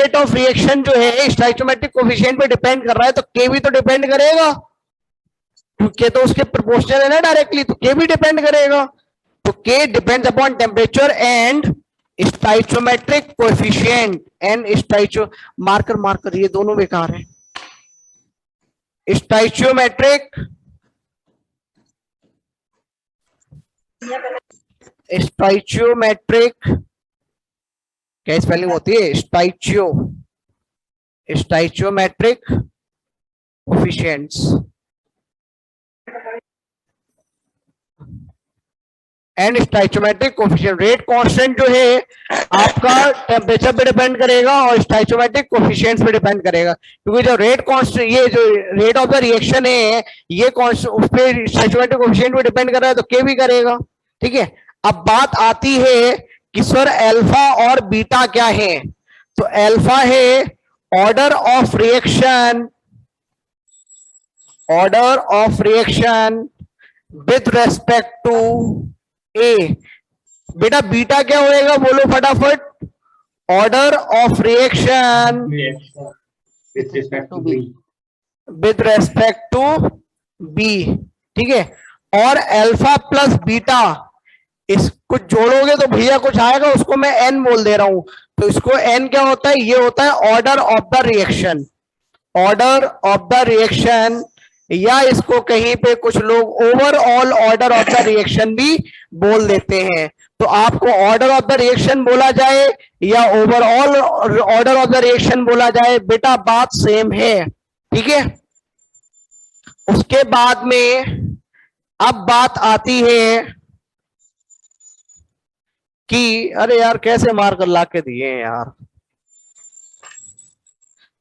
Rate of reaction जो है stoichiometric coefficient पे डिपेंड कर रहा है, तो के भी तो डिपेंड करेगा, क्योंकि तो उसके प्रोपोर्शनल है ना डायरेक्टली, तो के भी डिपेंड करेगा। तो के depends upon temperature and stoichiometric coefficient and stoichio marker marker ये दोनों बेकार है। स्टोइकोमेट्रिक क्या स्पेलिंग होती है? Stoichiometric coefficients and stoichiometric coefficient. Rate constant जो है आपका टेम्परेचर पे डिपेंड करेगा और स्टोइकोमेट्रिक कोएफिशिएंट्स पे डिपेंड करेगा, क्योंकि जो रेट कांस्टेंट ये जो रेट ऑफ द रिएक्शन है ये उस पे स्टोइकोमेट्रिक कोएफिशिएंट पे डिपेंड कर रहा है, तो के भी करेगा। ठीक है, अब बात आती है कि सर अल्फा और बीटा क्या है? तो अल्फा है order of reaction with respect to A. बेटा बीटा क्या होएगा बोलो फटाफट? Order of reaction with respect to B. ठीक है, और अल्फा प्लस बीटा इसको जोड़ोगे तो भैया कुछ आएगा, उसको मैं एन बोल दे रहा हूं। तो इसको एन क्या होता है? ये होता है ऑर्डर ऑफ द रिएक्शन, या इसको कहीं पे कुछ लोग overall order of the reaction भी बोल देते हैं। तो आपको ऑर्डर ऑफ द रिएक्शन बोला जाए या overall order of the reaction बोला जाए, बेटा बात सेम है। ठीक है, उसके बाद में अब बात आती है कि अरे यार कैसे मार कर ला के दिए यार,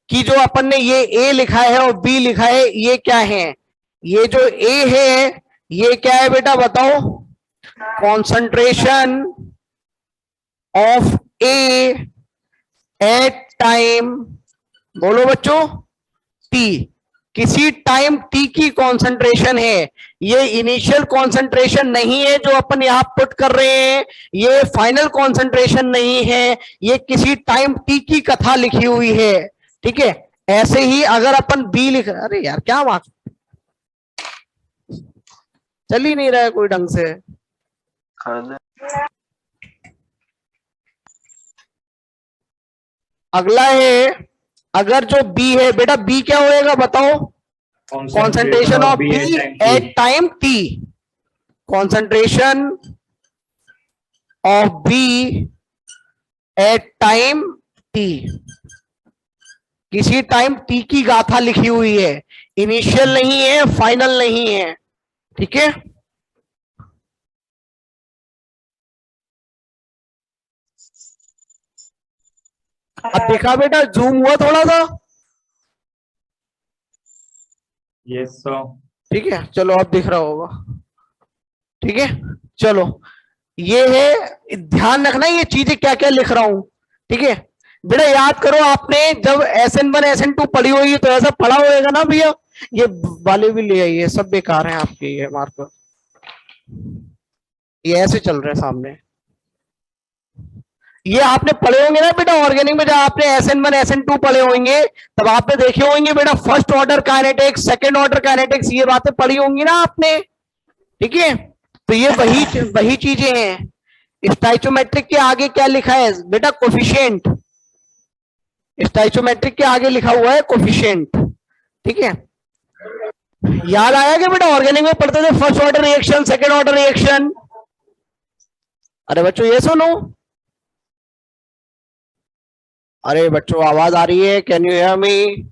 कि जो अपन ने ये ए लिखा है और बी लिखा है ये क्या है? ये जो ए है ये क्या है बेटा बताओ? Concentration of A at time, बोलो बच्चों, टी। किसी टाइम टी की कॉन्सेंट्रेशन है, ये इनिशियल कॉन्सेंट्रेशन नहीं है जो अपन यहां पुट कर रहे हैं, ये फाइनल कॉन्सेंट्रेशन नहीं है, ये किसी टाइम टी की कथा लिखी हुई है। ठीक है, ऐसे ही अगर अपन बी लिख, अरे यार क्या बात, चल ही नहीं रहा है कोई ढंग से। अगला है, अगर जो बी है बेटा, बी क्या होएगा बताओ? Concentration of B at time T. Concentration of B at time T, किसी टाइम टी की गाथा लिखी हुई है, इनिशियल नहीं है, फाइनल नहीं है। ठीक है, अब देखा बेटा, जूम हुआ थोड़ा सा? Yes sir. ठीक है, चलो अब दिख रहा होगा। ठीक है, चलो ये है, ध्यान रखना ये चीजें क्या क्या लिख रहा हूं। ठीक है बेटा, याद करो आपने जब SN1 SN2 पढ़ी होगी तो ऐसा पढ़ा होगा ना भैया। ये वाले भी ले आइए, सब बेकार हैं आपके ये मार्कर, ये ऐसे चल रहे हैं सामने। ये आपने पढ़े होंगे ना बेटा ऑर्गेनिक में, जब आपने SN1 SN2 पढ़े होंगे तब आपने देखे होंगे बेटा first order kinetics, second order kinetics, ये बातें पढ़ी होंगी ना आपने। ठीक है, तो ये वही चीजें हैं। स्टोइकोमेट्रिक के आगे क्या लिखा है बेटा? कोफिशिएंट। स्टोइकोमेट्रिक के आगे लिखा हुआ है कोफिशिएंट। ठीक है, याद आया कि बेटा ऑर्गेनिक में पढ़ते थे first order reaction, second order reaction? अरे बच्चों ये सुनो, अरे बच्चों आवाज आ रही है? Can you hear me?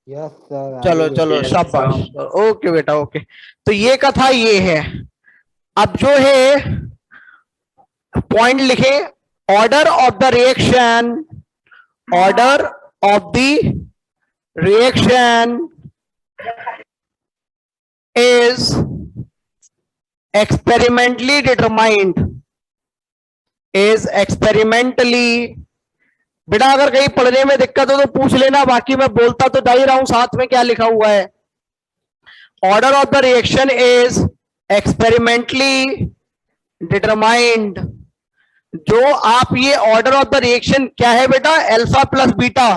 Yes sir. चलो चलो शाबाश, ओके बेटा ओके। तो ये कथा ये है। अब जो है पॉइंट लिखे, order of the reaction, order of the reaction is experimentally determined, is experimentally। बेटा अगर कहीं पढ़ने में दिक्कत हो तो पूछ लेना, बाकी मैं बोलता तो जा ही रहा हूं साथ में क्या लिखा हुआ है। Order of the reaction is experimentally determined जो आप ये ऑर्डर ऑफ द रिएक्शन क्या है बेटा, अल्फा प्लस बीटा,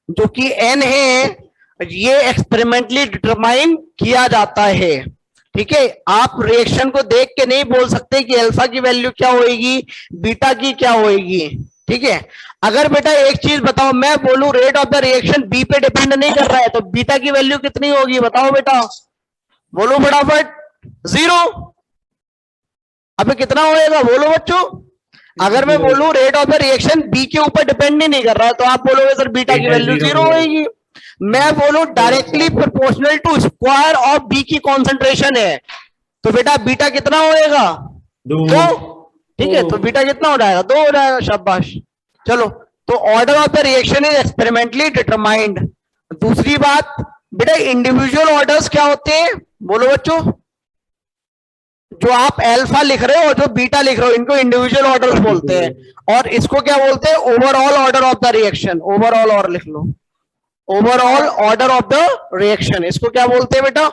जो कि एन है, ये एक्सपेरिमेंटली डिटरमाइन किया जाता है। ठीक है, आप रिएक्शन को देख के नहीं बोल सकते कि अल्फा की वैल्यू क्या होगी, बीटा की क्या होगी। ठीक है, अगर बेटा एक चीज बताओ, मैं बोलूं rate of the reaction B पे डिपेंड नहीं कर रहा है, तो बीटा की वैल्यू कितनी होगी बताओ बेटा, बोलो फटाफट। 0। अबे कितना होएगा बोलो बच्चों। अगर मैं बोलूं rate of the reaction B के ऊपर डिपेंड ही नहीं कर रहा है, तो आप बोलोगे सर बीटा की बीटा वैल्यू 0 0 होगी। मैं बोलूं directly proportional to square of B की कॉन्सेंट्रेशन है, तो बेटा बीटा कितना होएगा, 2। ठीक है, तो बीटा कितना हो जाएगा, 2 हो जाएगा, शाबाश। चलो, तो order of the reaction is experimentally determined. दूसरी बात बेटा, इंडिविजुअल ऑर्डर्स क्या होते हैं बोलो बच्चों, जो आप अल्फा लिख रहे हो और जो बीटा लिख रहे हो, इनको इंडिविजुअल ऑर्डर्स बोलते हैं। और इसको क्या बोलते हैं, overall order of the reaction. Overall और लिख लो, overall order of the reaction, इसको क्या बोलते हैं बेटा,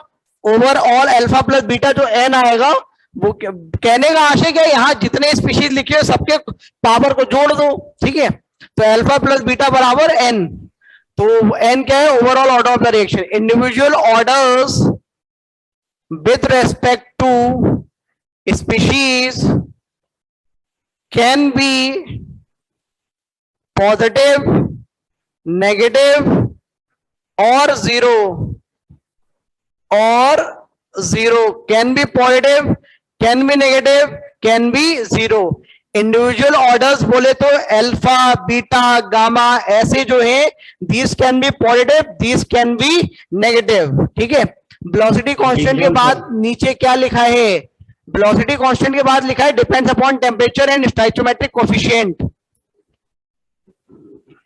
ओवरऑल अल्फा प्लस बीटा, जो एन आएगा वो कहने का आशय क्या है, यहां जितने स्पीशीज लिखे हो सबके पावर को जोड़ दो। ठीक है, तो अल्फा प्लस बीटा बराबर एन, तो एन क्या है, overall order of the reaction. Individual orders with respect to species can be positive, negative or zero, can be positive, can be negative, can be zero। Individual orders बोले तो alpha beta gamma ऐसे जो है, these can be positive, these can be negative। ठीक है, velocity constant के बाद नीचे क्या लिखा है, वेलोसिटी कांस्टेंट के बाद लिखा है depends upon temperature and stoichiometric coefficient.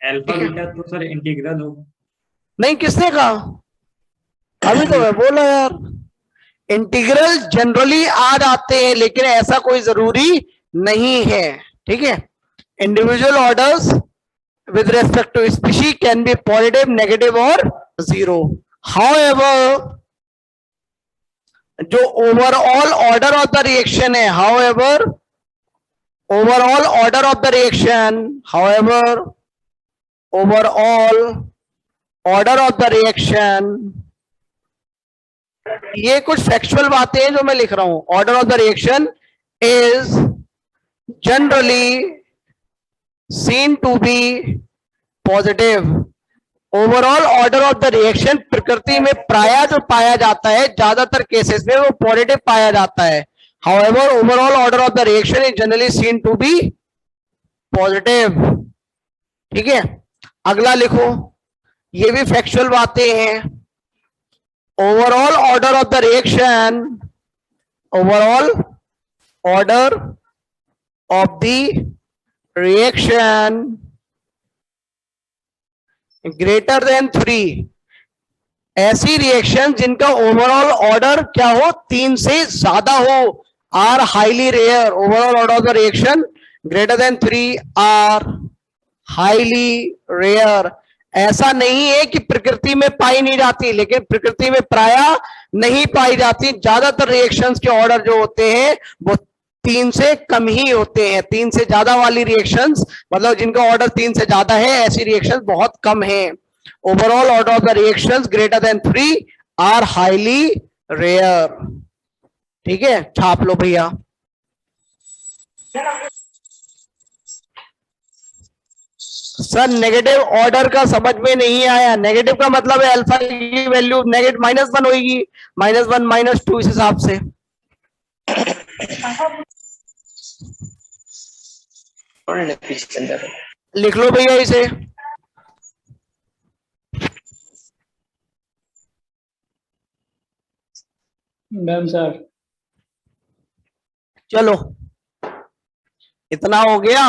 Alpha beta तो सर इंटीग्रल हो। नहीं, किसने कहा, अभी तो मैं बोला यार, इंटीग्रल जनरली आ जाते हैं लेकिन ऐसा कोई जरूरी नहीं है। ठीक है, individual orders with respect to species can be positive, negative और 0। हाउएवर जो overall order of the reaction है, however overall order of the reaction, however overall order of the reaction, ये कुछ फैक्चुअल बातें हैं जो मैं लिख रहा हूं। Order of the reaction is generally seen to be positive. Overall order of the reaction प्रकृति में प्रायः जो पाया जाता है, ज्यादातर केसेस में वो पॉजिटिव पाया जाता है। However overall order of the reaction is generally seen to be positive. ठीक है, अगला लिखो, ये भी फैक्चुअल बातें हैं। Overall order of the reaction, overall order of the reaction greater than 3, ऐसी रिएक्शन जिनका ओवरऑल ऑर्डर क्या हो, 3 से ज्यादा हो, are highly rare. Overall order of the reaction greater than 3 are highly rare. ऐसा नहीं है कि प्रकृति में पाई नहीं जाती, लेकिन प्रकृति में प्रायः नहीं पाई जाती। ज्यादातर रिएक्शंस के ऑर्डर जो होते हैं वो 3 से कम ही होते हैं। 3 से ज्यादा वाली रिएक्शंस, मतलब जिनका ऑर्डर 3 से ज्यादा है, ऐसी रिएक्शंस बहुत कम है। Overall order of the reactions greater than 3 are highly rare. ठीक है, छाप लो भैया। सर नेगेटिव ऑर्डर का समझ में नहीं आया। नेगेटिव का मतलब है अल्फा की वैल्यू नेगेटिव -1 होगी, -1 -2 इस हिसाब से। लिख लो भैया इसे। मैम सर, चलो इतना हो गया,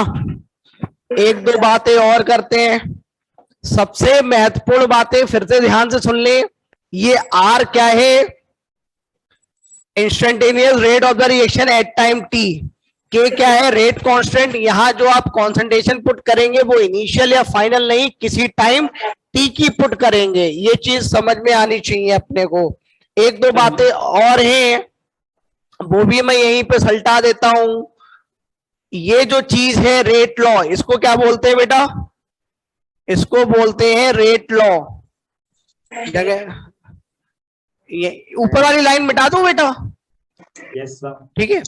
एक दो बातें और करते हैं। सबसे महत्वपूर्ण बातें फिर से ध्यान से सुन ले। ये आर क्या है, instantaneous rate of the reaction at time T. के क्या है, रेट कांस्टेंट। यहां जो आप कंसंट्रेशन पुट करेंगे वो इनिशियल या फाइनल नहीं, किसी टाइम टी की पुट करेंगे। ये चीज समझ में आनी चाहिए अपने को। एक दो बातें और हैं, वो भी मैं यहीं पे सल्टा देता हूं। ये जो चीज है रेट लॉ, इसको क्या बोलते हैं बेटा? इसको बोलते हैं रेट लॉ। जगह ये ऊपर वाली लाइन मिटा दूं बेटा? Yes sir. ठीक है,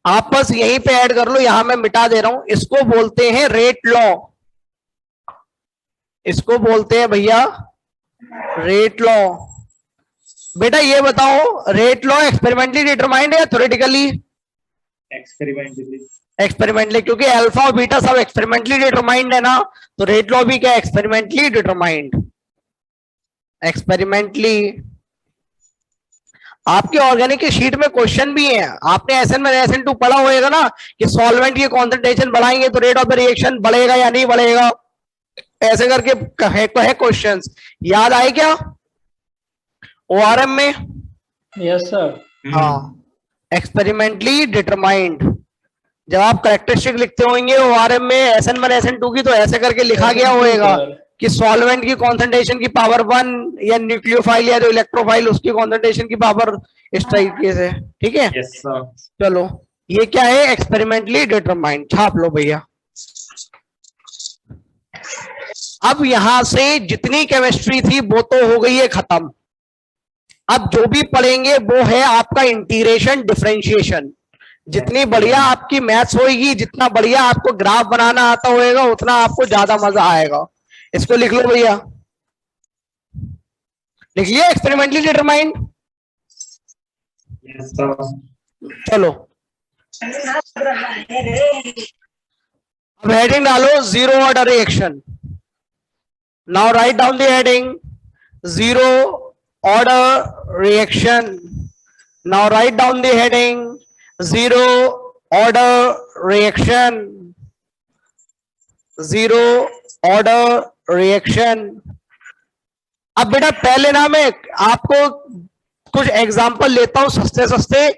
आप बस यहीं पे ऐड कर लो, यहां मैं मिटा दे रहा हूं। इसको बोलते हैं रेट लॉ, इसको बोलते हैं भैया रेट लॉ। बेटा ये बताओ, रेट लॉ एक्सपेरिमेंटली डिटरमाइंड है या थ्योरेटिकली? एक्सपेरिमेंटली। एक्सपेरिमेंटली, क्योंकि अल्फा और बीटा सब एक्सपेरिमेंटली डिटरमाइंड है ना, तो रेट लॉ भी क्या एक्सपेरिमेंटली डिटरमाइंड। एक्सपेरिमेंटली। आपके ऑर्गेनिक की शीट में क्वेश्चन भी है, आपने SN में SN2 पढ़ा होगा ना कि सॉल्वेंट की कॉन्सेंट्रेशन बढ़ाएंगे तो रेट ऑफ द रिएक्शन बढ़ेगा या नहीं बढ़ेगा, ऐसे करके है क्वेश्चंस, याद आए क्या ORM में? Yes, sir. हाँ, एक्सपेरिमेंटली डिटरमाइंड। जब आप करेक्टरिस्टिक लिखते होंगे ORM में SN1 SN2 की, तो ऐसे करके लिखा गया होगा कि सॉल्वेंट की कॉन्सेंट्रेशन की पावर 1 या न्यूक्लियोफाइल या जो इलेक्ट्रोफाइल उसकी कॉन्सेंट्रेशन की पावर इस तरीके से। ठीक है, यस सर। चलो ये क्या है? Experimentally determined. छाप लो भैया। अब यहां से जितनी केमिस्ट्री थी वो तो हो गई है खत्म। अब जो भी पढ़ेंगे वो है आपका इंटीग्रेशन डिफरेंशिएशन। जितनी बढ़िया आपकी मैथ्स होगी, जितना बढ़िया आपको ग्राफ बनाना आता होगा, उतना आपको ज्यादा मजा आएगा। इसको लिख लो भैया, लिख लिया एक्सपेरिमेंटली डिटरमाइंड। Yes sir. चलो अब हेडिंग डालो, zero order reaction. Now write down the heading, zero order reaction. Now write down the heading, zero order reaction. Zero order reaction. अब बेटा पहले ना मैं आपको कुछ एग्जांपल लेता हूं सस्ते सस्ते,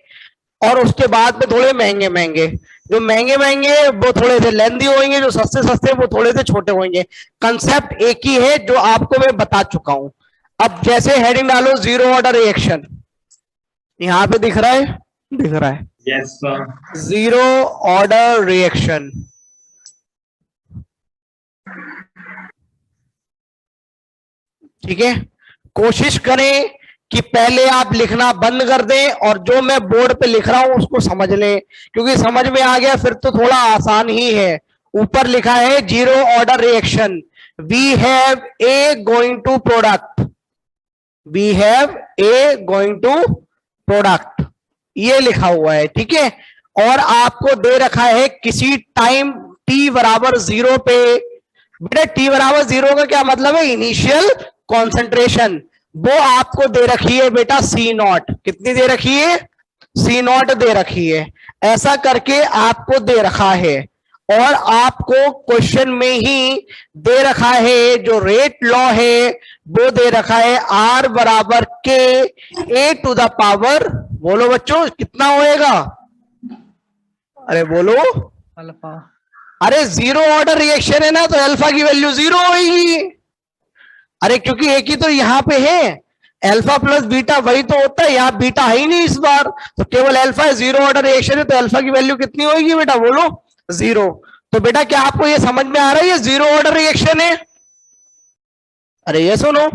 और उसके बाद में थोड़े महंगे महंगे। जो महंगे महंगे वो थोड़े से लेंथी होंगे, जो सस्ते सस्ते वो थोड़े से छोटे होंगे। कंसेप्ट एक ही है जो आपको मैं बता चुका हूं। अब जैसे हेडिंग डालो, जीरो ऑर्डर रिएक्शन, यहां पे दिख रहा है? दिख रहा है। Yes sir. Zero order reaction. ठीक है, कोशिश करें कि पहले आप लिखना बंद कर दें और जो मैं बोर्ड पे लिख रहा हूं उसको समझ लें, क्योंकि समझ में आ गया फिर तो थोड़ा आसान ही है। ऊपर लिखा है zero order reaction, we have a going to product, we have a going to product, ये लिखा हुआ है। ठीक है, और आपको दे रखा है किसी टाइम t बराबर 0 पे। बेटा t बराबर 0 का क्या मतलब है? Initial concentration. वो आपको दे रखी है बेटा C0। कितनी दे रखी है? C0 दे रखी है। ऐसा करके आपको दे रखा है, और आपको क्वेश्चन में ही दे रखा है जो रेट लॉ है, वो दे रखा है R बराबर K A to the power, बोलो बच्चों कितना होएगा? अरे बोलो अल्फा। अरे जीरो ऑर्डर रिएक्शन है ना, तो अल्फा की वैल्यू 0 होगी। अरे क्योंकि एक ही तो यहां पे है, अल्फा प्लस बीटा वही तो होता है, यहां बीटा है ही नहीं इस बार, तो केवल अल्फा है। जीरो ऑर्डर रिएक्शन है तो अल्फा की वैल्यू कितनी होगी बेटा? बोलो 0। तो बेटा क्या आपको ये समझ में आ रहा है ये जीरो ऑर्डर रिएक्शन है? अरे ये सुनो,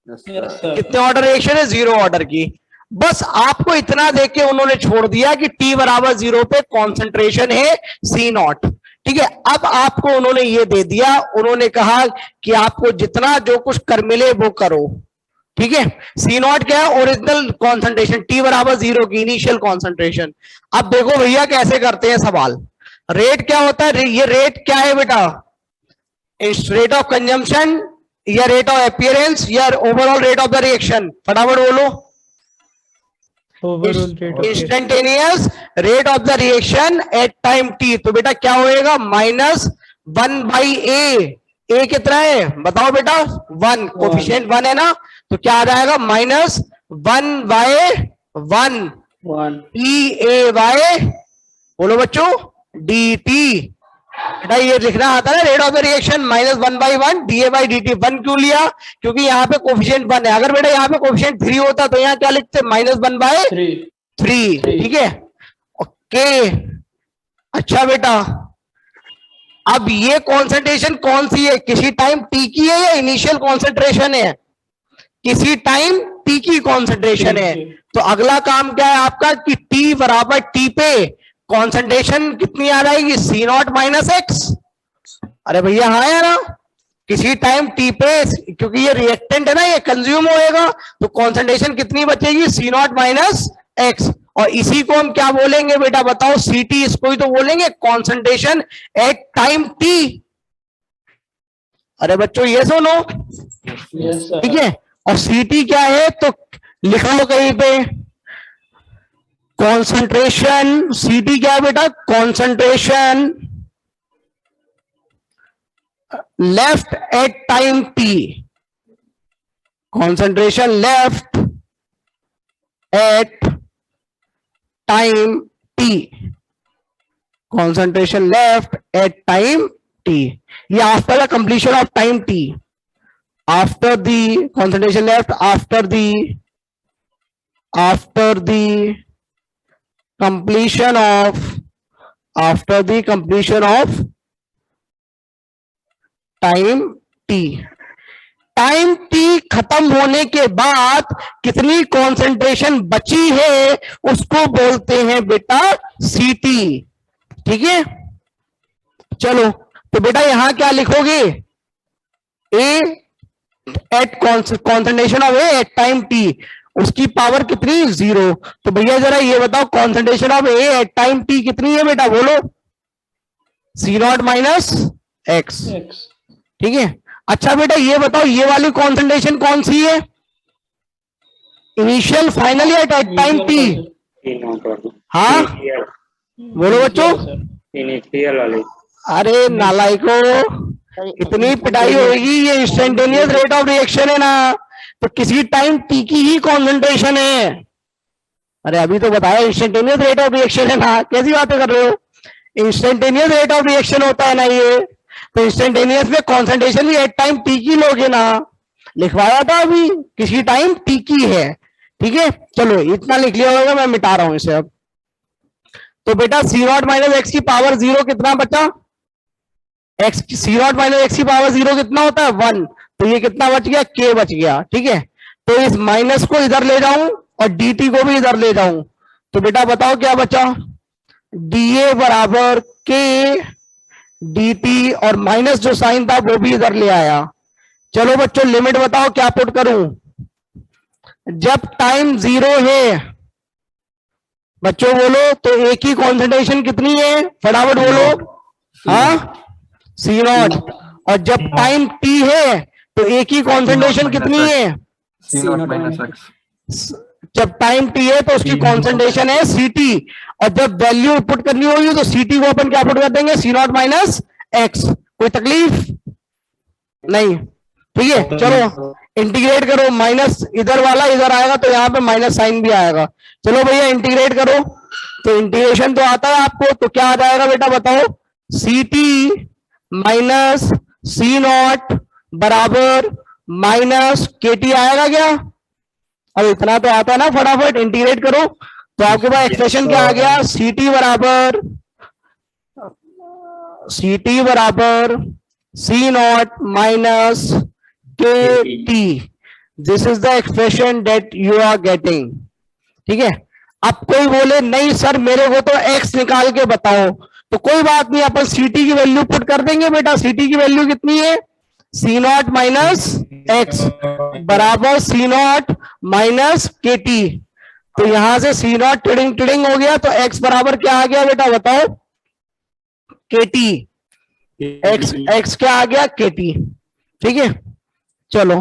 Yes, sir. कितने ऑर्डर रिएक्शन है? जीरो ऑर्डर की। बस आपको इतना देके उन्होंने छोड़ दिया कि t बराबर 0 पे कॉन्सेंट्रेशन है C0। ठीक है, अब आपको उन्होंने ये दे दिया, उन्होंने कहा कि आपको जितना जो कुछ कर मिले वो करो। ठीक है, C0 क्या है? ओरिजिनल कॉन्सेंट्रेशन, t बराबर 0 की इनिशियल कॉन्सेंट्रेशन। अब देखो भैया कैसे करते हैं सवाल। रेट क्या होता है? ये रेट क्या है बेटा? रेट ऑफ कंजम्पशन या रेट ऑफ अपीयरेंस या overall rate of the reaction? फटाफट बोलो। Overall rate of instantaneous rate of the reaction at time t। तो बेटा क्या होएगा? -1/a। a कितना है बताओ बेटा? 1, कोफिशिएंट 1 है ना, तो क्या आ जाएगा? -1/1 1. EA/, बोलो बच्चों, dt। बेटा ये लिखना आता है rate of the reaction -1/1 dA/dt। 1 क्यों लिया? क्योंकि यहाँ पे कोफिशिएंट 1 है। अगर बेटा यहाँ पे कोफिशिएंट 3 होता तो यहाँ क्या लिखते? -1/3। 3. ठीक है, ओके। अच्छा बेटा, अब ये कॉन्सेंट्रेशन कौन सी है, किसी टाइम टी की है या इनिशियल कॉन्सेंट्रेशन है? किसी टाइम टी की कॉन्सेंट्रेशन है। तो अगला काम क्या है आपका कि टी बराबर टी पे कॉन्सेंट्रेशन कितनी आ जाएगी, सी नॉट माइनस एक्स। अरे भैया हाँ या ना, किसी टाइम टी पे, क्योंकि ये रिएक्टेंट है ना, ये कंज्यूम होएगा, तो कॉन्सेंट्रेशन कितनी बचेगी, सी नॉट माइनस एक्स। और इसी को हम क्या बोलेंगे बेटा बताओ, सी टी, इसको ही तो बोलेंगे कॉन्सेंट्रेशन एट टाइम टी। अरे बच्चों ये सुनो, Yes, sir. ठीक है। और सी टी क्या है तो लिख लो कहीं पे, कॉन्सेंट्रेशन, सी टी क्या है बेटा, concentration left at time T, concentration left at time T, concentration left at time T, ये after the completion of time T, after the concentration left after the completion of time T. Time T खत्म होने के बाद कितनी concentration बची है उसको बोलते हैं बेटा सीटी, ठीक है। चलो तो बेटा यहां क्या लिखोगे, A at concentration of A at time T, उसकी पावर कितनी, 0। तो भैया जरा ये बताओ concentration of A at time T कितनी है बेटा, बोलो, C not minus X, X. ठीक है। अच्छा बेटा ये बताओ ये वाली कॉन्सेंट्रेशन कौन सी है, इनिशियल फाइनल या एट टाइम टी? हाँ बोलो बच्चों, Yes, sir. इनिशियल वाले। अरे नालायको, इतनी पिटाई होगी, ये इंस्टेंटेनियस रेट ऑफ रिएक्शन है ना, तो किसी टाइम टी की ही कॉन्सेंट्रेशन है। अरे अभी तो बताया इंस्टेंटेनियस रेट ऑफ रिएक्शन है ना, कैसी बातें कर रहे हो, इंस्टेंटेनियस रेट ऑफ रिएक्शन होता है ना ये, तो इंस्टेंटेनियस में कॉन्सेंट्रेशन भी एट टाइम टी की लोगे ना, लिखवाया था अभी, किसी टाइम टी की है, ठीक है। चलो इतना लिख लिया होगा, मैं मिटा रहा हूं इसे अब। तो बेटा सी नॉट माइनस एक्स की पावर 0 कितना बचा, X C not minus X की पावर 0 कितना होता है, 1। तो ये कितना बच गया, के बच गया, ठीक है। तो इस माइनस को इधर ले जाऊं और dt को भी इधर ले जाऊं, तो बेटा बताओ क्या बचा, dA बराबर के dt, और माइनस जो साइन था वो भी इधर ले आया। चलो बच्चों लिमिट बताओ क्या पुट करूं, जब टाइम 0 है बच्चों बोलो, तो एक ही कॉन्सेंट्रेशन कितनी है, फटाफट बोलो, हाँ सी नॉट। और जब टाइम टी है तो एक ही कॉन्सेंट्रेशन कितनी है, सी नॉट माइनस एक्स। जब टाइम टी है तो उसकी कॉन्सेंट्रेशन है सी टी, और जब वैल्यू पुट करनी होगी तो सी टी को अपन क्या पुट कर देंगे, सी नॉट माइनस एक्स। कोई तकलीफ नहीं, ठीक है। चलो इंटीग्रेट करो, माइनस इधर वाला इधर आएगा तो यहाँ पे माइनस साइन भी आएगा। चलो भैया इंटीग्रेट करो, तो इंटीग्रेशन तो आता है आपको, तो क्या आ जाएगा बेटा बताओ, C T minus C not बराबर माइनस के टी आएगा क्या, अब इतना तो आता है ना, फटाफट इंटीग्रेट करो। तो आपके पास एक्सप्रेशन क्या आ गया, सी टी बराबर C not minus K T, this is the expression that you are getting, ठीक है। अब कोई बोले नहीं सर मेरे को तो एक्स निकाल के बताओ, तो कोई बात नहीं, अपन सी टी की वैल्यू पुट कर देंगे बेटा। सी टी की वैल्यू कितनी है, सी नॉट माइनस एक्स बराबर C not minus K T. तो यहां से सी नॉट टिडिंग टिडिंग हो गया, तो एक्स बराबर क्या आ गया बेटा बताओ, के टी, एक्स क्या आ गया, के टी, ठीक है। चलो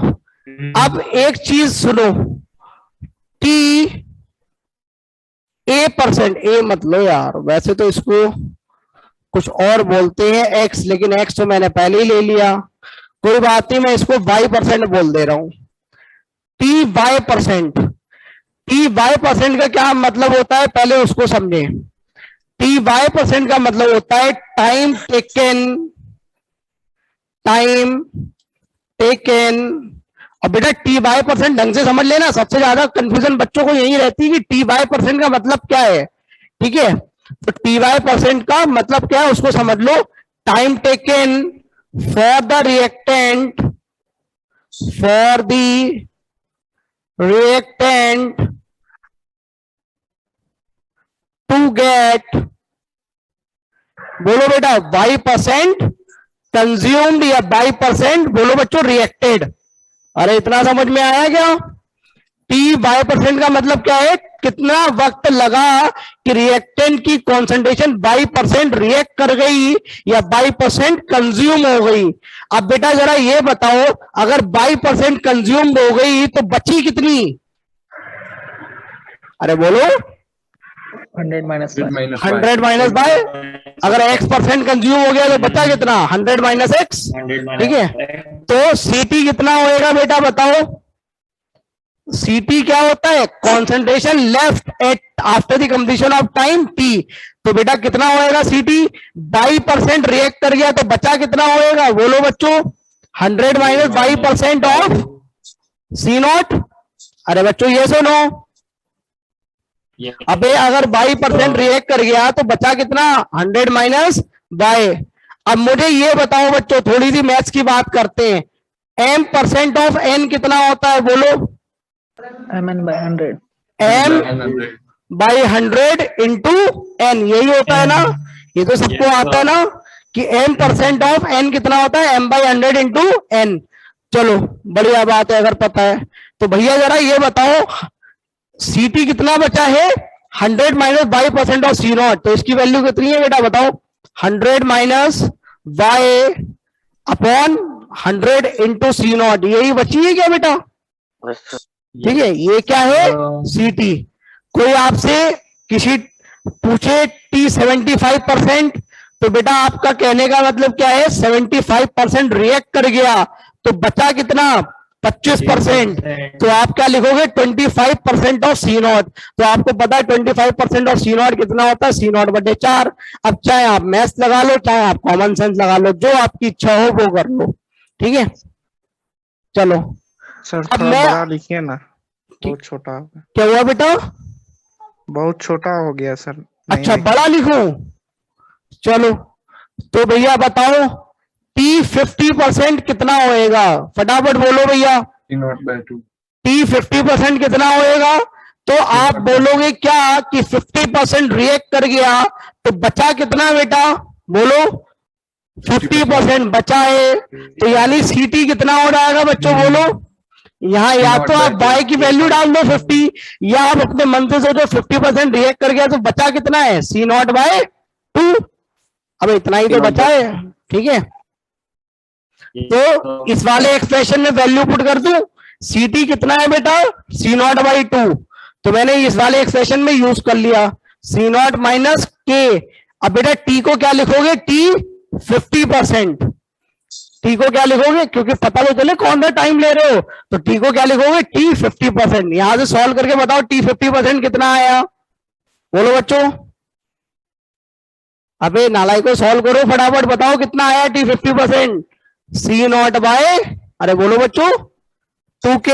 अब एक चीज सुनो, टी A%, ए मत लो यार, वैसे तो इसको कुछ और बोलते हैं एक्स, लेकिन एक्स तो मैंने पहले ही ले लिया, कोई बात नहीं, मैं इसको y% बोल दे रहा हूं, टी वाई परसेंट का क्या मतलब होता है, पहले उसको समझे। टी वाई% का मतलब होता है टाइम टेकन। और बेटा टी वाई% ढंग से समझ लेना, सबसे ज्यादा कंफ्यूजन बच्चों को यही रहती है कि टी वाई% का मतलब क्या है, ठीक है। तो Ty% का मतलब क्या है उसको समझ लो, time taken for the reactant to get, बोलो बेटा, y% कंज्यूम्ड या y% बोलो बच्चों रिएक्टेड। अरे इतना समझ में आया क्या? Ty% का मतलब क्या है, कितना वक्त लगा कि रिएक्टेंट की कॉन्सेंट्रेशन y% रिएक्ट कर गई या y% कंज्यूम हो गई। अब बेटा जरा ये बताओ, अगर y% कंज्यूम हो गई तो बची कितनी? अरे बोलो, 100 minus 5. 100 माइनस बाय, अगर x% कंज्यूम हो गया तो बचा कितना? 100 माइनस x। 100 ठीक है, तो CT कितना होएगा बेटा बताओ? CT क्या होता है? Concentration left eight after the completion of time T। तो बेटा कितना होएगा CT? y% रिएक्ट कर गया तो बचा कितना होएगा? बोलो बच्चों, 100 माइनस y% ऑफ C0। अरे बच्चों ये सुनो, अबे अगर y% रिएक्ट कर गया तो बचा कितना? 100 माइनस y। अब मुझे ये बताओ बच्चों, थोड़ी सी मैथ्स की बात करते हैं, m% ऑफ n कितना होता है? बोलो, Mn by 100. m by 100 into n, यही होता है ना? ये तो सबको Yes, आता है ना कि m% ऑफ n कितना होता है? m by 100 into n। चलो बढ़िया बात है अगर पता है तो। भैया जरा ये बताओ, CT कितना बचा है? 100 माइनस y% ऑफ C0। तो इसकी वैल्यू कितनी है बेटा बताओ? 100 minus y upon 100 into C0, यही बची है क्या बेटा? ठीक है, ये क्या है? CT। कोई आपसे किसी पूछे T75%, तो बेटा आपका कहने का मतलब क्या है? 75% रिएक्ट कर गया तो बचा कितना? 25%। तो आप क्या लिखोगे? 25% ऑफ C0। तो आपको पता है 25% ऑफ C0 कितना होता है? C0/4। अब चाहे आप मैथ्स लगा लो, चाहे आप कॉमन सेंस लगा लो, जो आपकी इच्छा हो वो कर लो। ठीक है, चलो सर अब थोड़ा मैं, बड़ा लिखिए ना, बहुत छोटा हो गया। क्या हुआ बेटा? बहुत छोटा हो गया सर। नहीं अच्छा लिख- बड़ा लिखूं? चलो तो भैया बताओ, T50% कितना होएगा? फटाफट बोलो भैया, C0/2. T50% कितना होएगा? तो आप बोलोगे क्या कि 50% रिएक्ट कर गया तो बचा कितना बेटा? बोलो, 50% बचा है, तो यानी CT कितना हो जाएगा बच्चों? बोलो, यहाँ या तो आप y की वैल्यू डाल दो 50, या आप अपने मन से सोचो 50% रिएक्ट कर गया तो बचा कितना है? C0/2। अब इतना ही तो बचा है। ठीक है, तो इस वाले एक्सप्रेशन में वैल्यू पुट कर दूं, CT कितना है बेटा? C0/2। तो मैंने इस वाले एक्सप्रेशन में यूज कर लिया C0 माइनस K। अब बेटा T को क्या लिखोगे? T50%। T को क्या लिखोगे? क्योंकि पता तो चले कौन सा टाइम ले रहे हो, तो T को क्या लिखोगे? T50%। यहां से सॉल्व करके बताओ T50% कितना आया? बोलो बच्चों, अबे नालायकों सॉल्व करो फटाफट, बताओ कितना आया T50%? C0 अरे बोलो बच्चों 2K,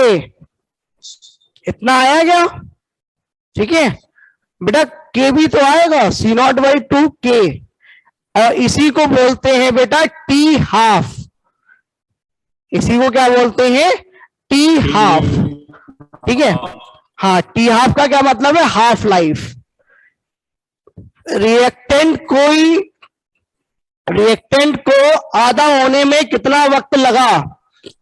इतना आया क्या? ठीक है बेटा, K भी तो आएगा, C0/2K। और इसी को बोलते हैं बेटा T12। इसी को क्या बोलते हैं? T12। ठीक है, हाँ, T12 का क्या मतलब है? Half life. रिएक्टेंट को आधा होने में कितना वक्त लगा?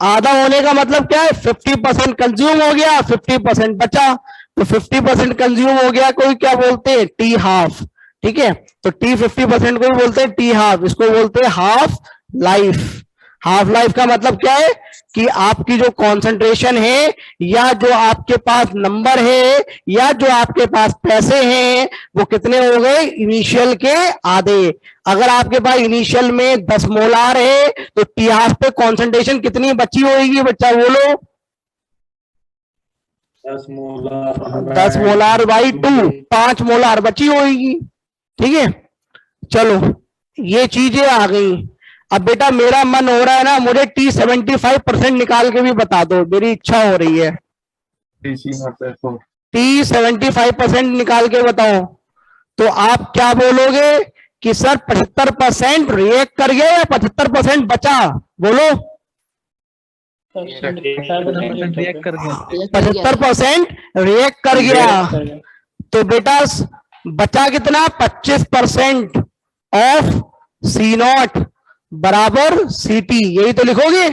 आधा होने का मतलब क्या है? 50% कंज्यूम हो गया, 50% बचा, तो 50% कंज्यूम हो गया कोई क्या बोलते हैं? T12। ठीक है, तो T50% को भी बोलते हैं T12, इसको बोलते हैं हाफ लाइफ। हाफ लाइफ का मतलब क्या है कि आपकी जो कॉन्सेंट्रेशन है, या जो आपके पास नंबर है, या जो आपके पास पैसे हैं, वो कितने हो गए? इनिशियल के आधे। अगर आपके पास इनिशियल में 10 मोलार है तो T12 पे कॉन्सेंट्रेशन कितनी बची होगी बच्चा? बोलो, 10 मोलार बाई 2, 5 मोलार बची होगी। ठीक है, चलो ये चीजें आ गई। अब बेटा मेरा मन हो रहा है ना, मुझे T75% निकाल के भी बता दो, मेरी इच्छा हो रही है। C0/4. T75% निकाल के बताओ। तो आप क्या बोलोगे कि सर 75% रिएक्ट कर गया या 75% बचा? बोलो। रिएक्ट कर गया। 75% रिएक्ट कर गया। तो बेटा बचा कितना? 25% ऑफ सी नॉट बराबर सी टी। यही तो लिखोगे।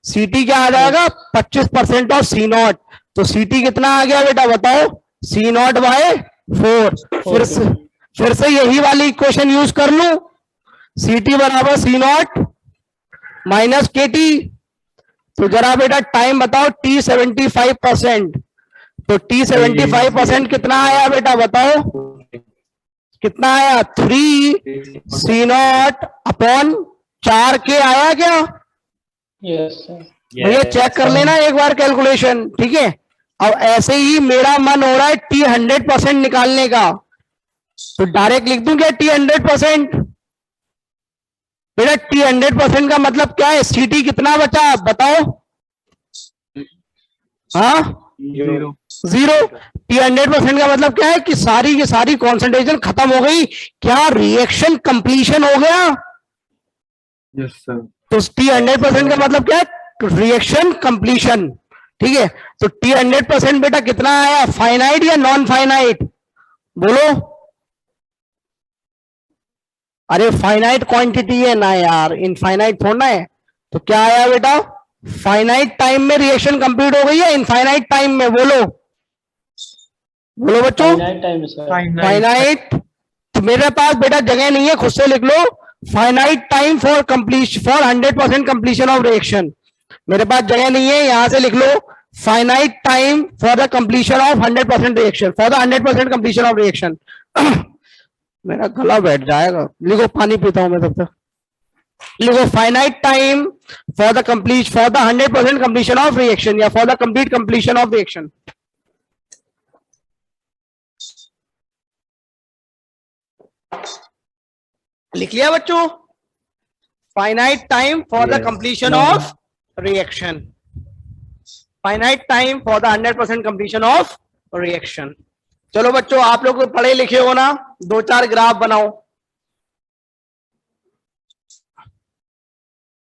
सी टी क्या आ जाएगा? 25% ऑफ सी नॉट। तो सी टी कितना आ गया बेटा बताओ? सी नॉट बाय 4। फिर से यही वाली इक्वेशन यूज कर लूं, सी टी बराबर C not minus K T. तो जरा बेटा टाइम बताओ, टी 75%। तो टी 75% कितना आया बेटा बताओ? कितना आया? 3 सी नॉट अपॉन 4 के आया क्या? Yes sir. भैया चेक कर लेना एक बार कैलकुलेशन, ठीक है। अब ऐसे ही मेरा मन हो रहा है टी 100% निकालने का, तो डायरेक्ट लिख दूं क्या टी 100%? बेटा टी 100% का मतलब क्या है? सीटी कितना बचा बताओ? हाँ 0। टी 100% का मतलब क्या है कि सारी की सारी कॉन्सेंट्रेशन खत्म हो गई। क्या रिएक्शन कंप्लीशन हो गया? Yes, sir. तो टी 100% का मतलब क्या है? रिएक्शन कंप्लीशन, ठीक है। तो टी 100% बेटा कितना आया? फाइनाइट या नॉन फाइनाइट? बोलो। अरे फाइनाइट क्वांटिटी है ना यार, इनफाइनाइट थोड़ा है। तो क्या आया बेटा? फाइनाइट टाइम में रिएक्शन कंप्लीट हो गई है, इनफाइनाइट टाइम में? बोलो बोलो बच्चों। फाइनाइट। तो मेरे पास बेटा जगह नहीं है, खुद से लिख लो। Finite time for completion for 100% completion of reaction. मेरे पास जगह नहीं है, यहां से लिख लो finite time for the completion of 100% reaction, for the 100% completion of reaction. मेरा गला बैठ जाएगा। लिखो, पानी पीता हूं मैं तब तक। लिखो finite time for the complete for the 100% completion of reaction या for the complete completion of reaction. लिख लिया बच्चों? Finite time for the completion of reaction, finite time for the 100% completion of reaction. चलो बच्चों, आप लोग पढ़े लिखे हो ना, 2-4 ग्राफ बनाओ।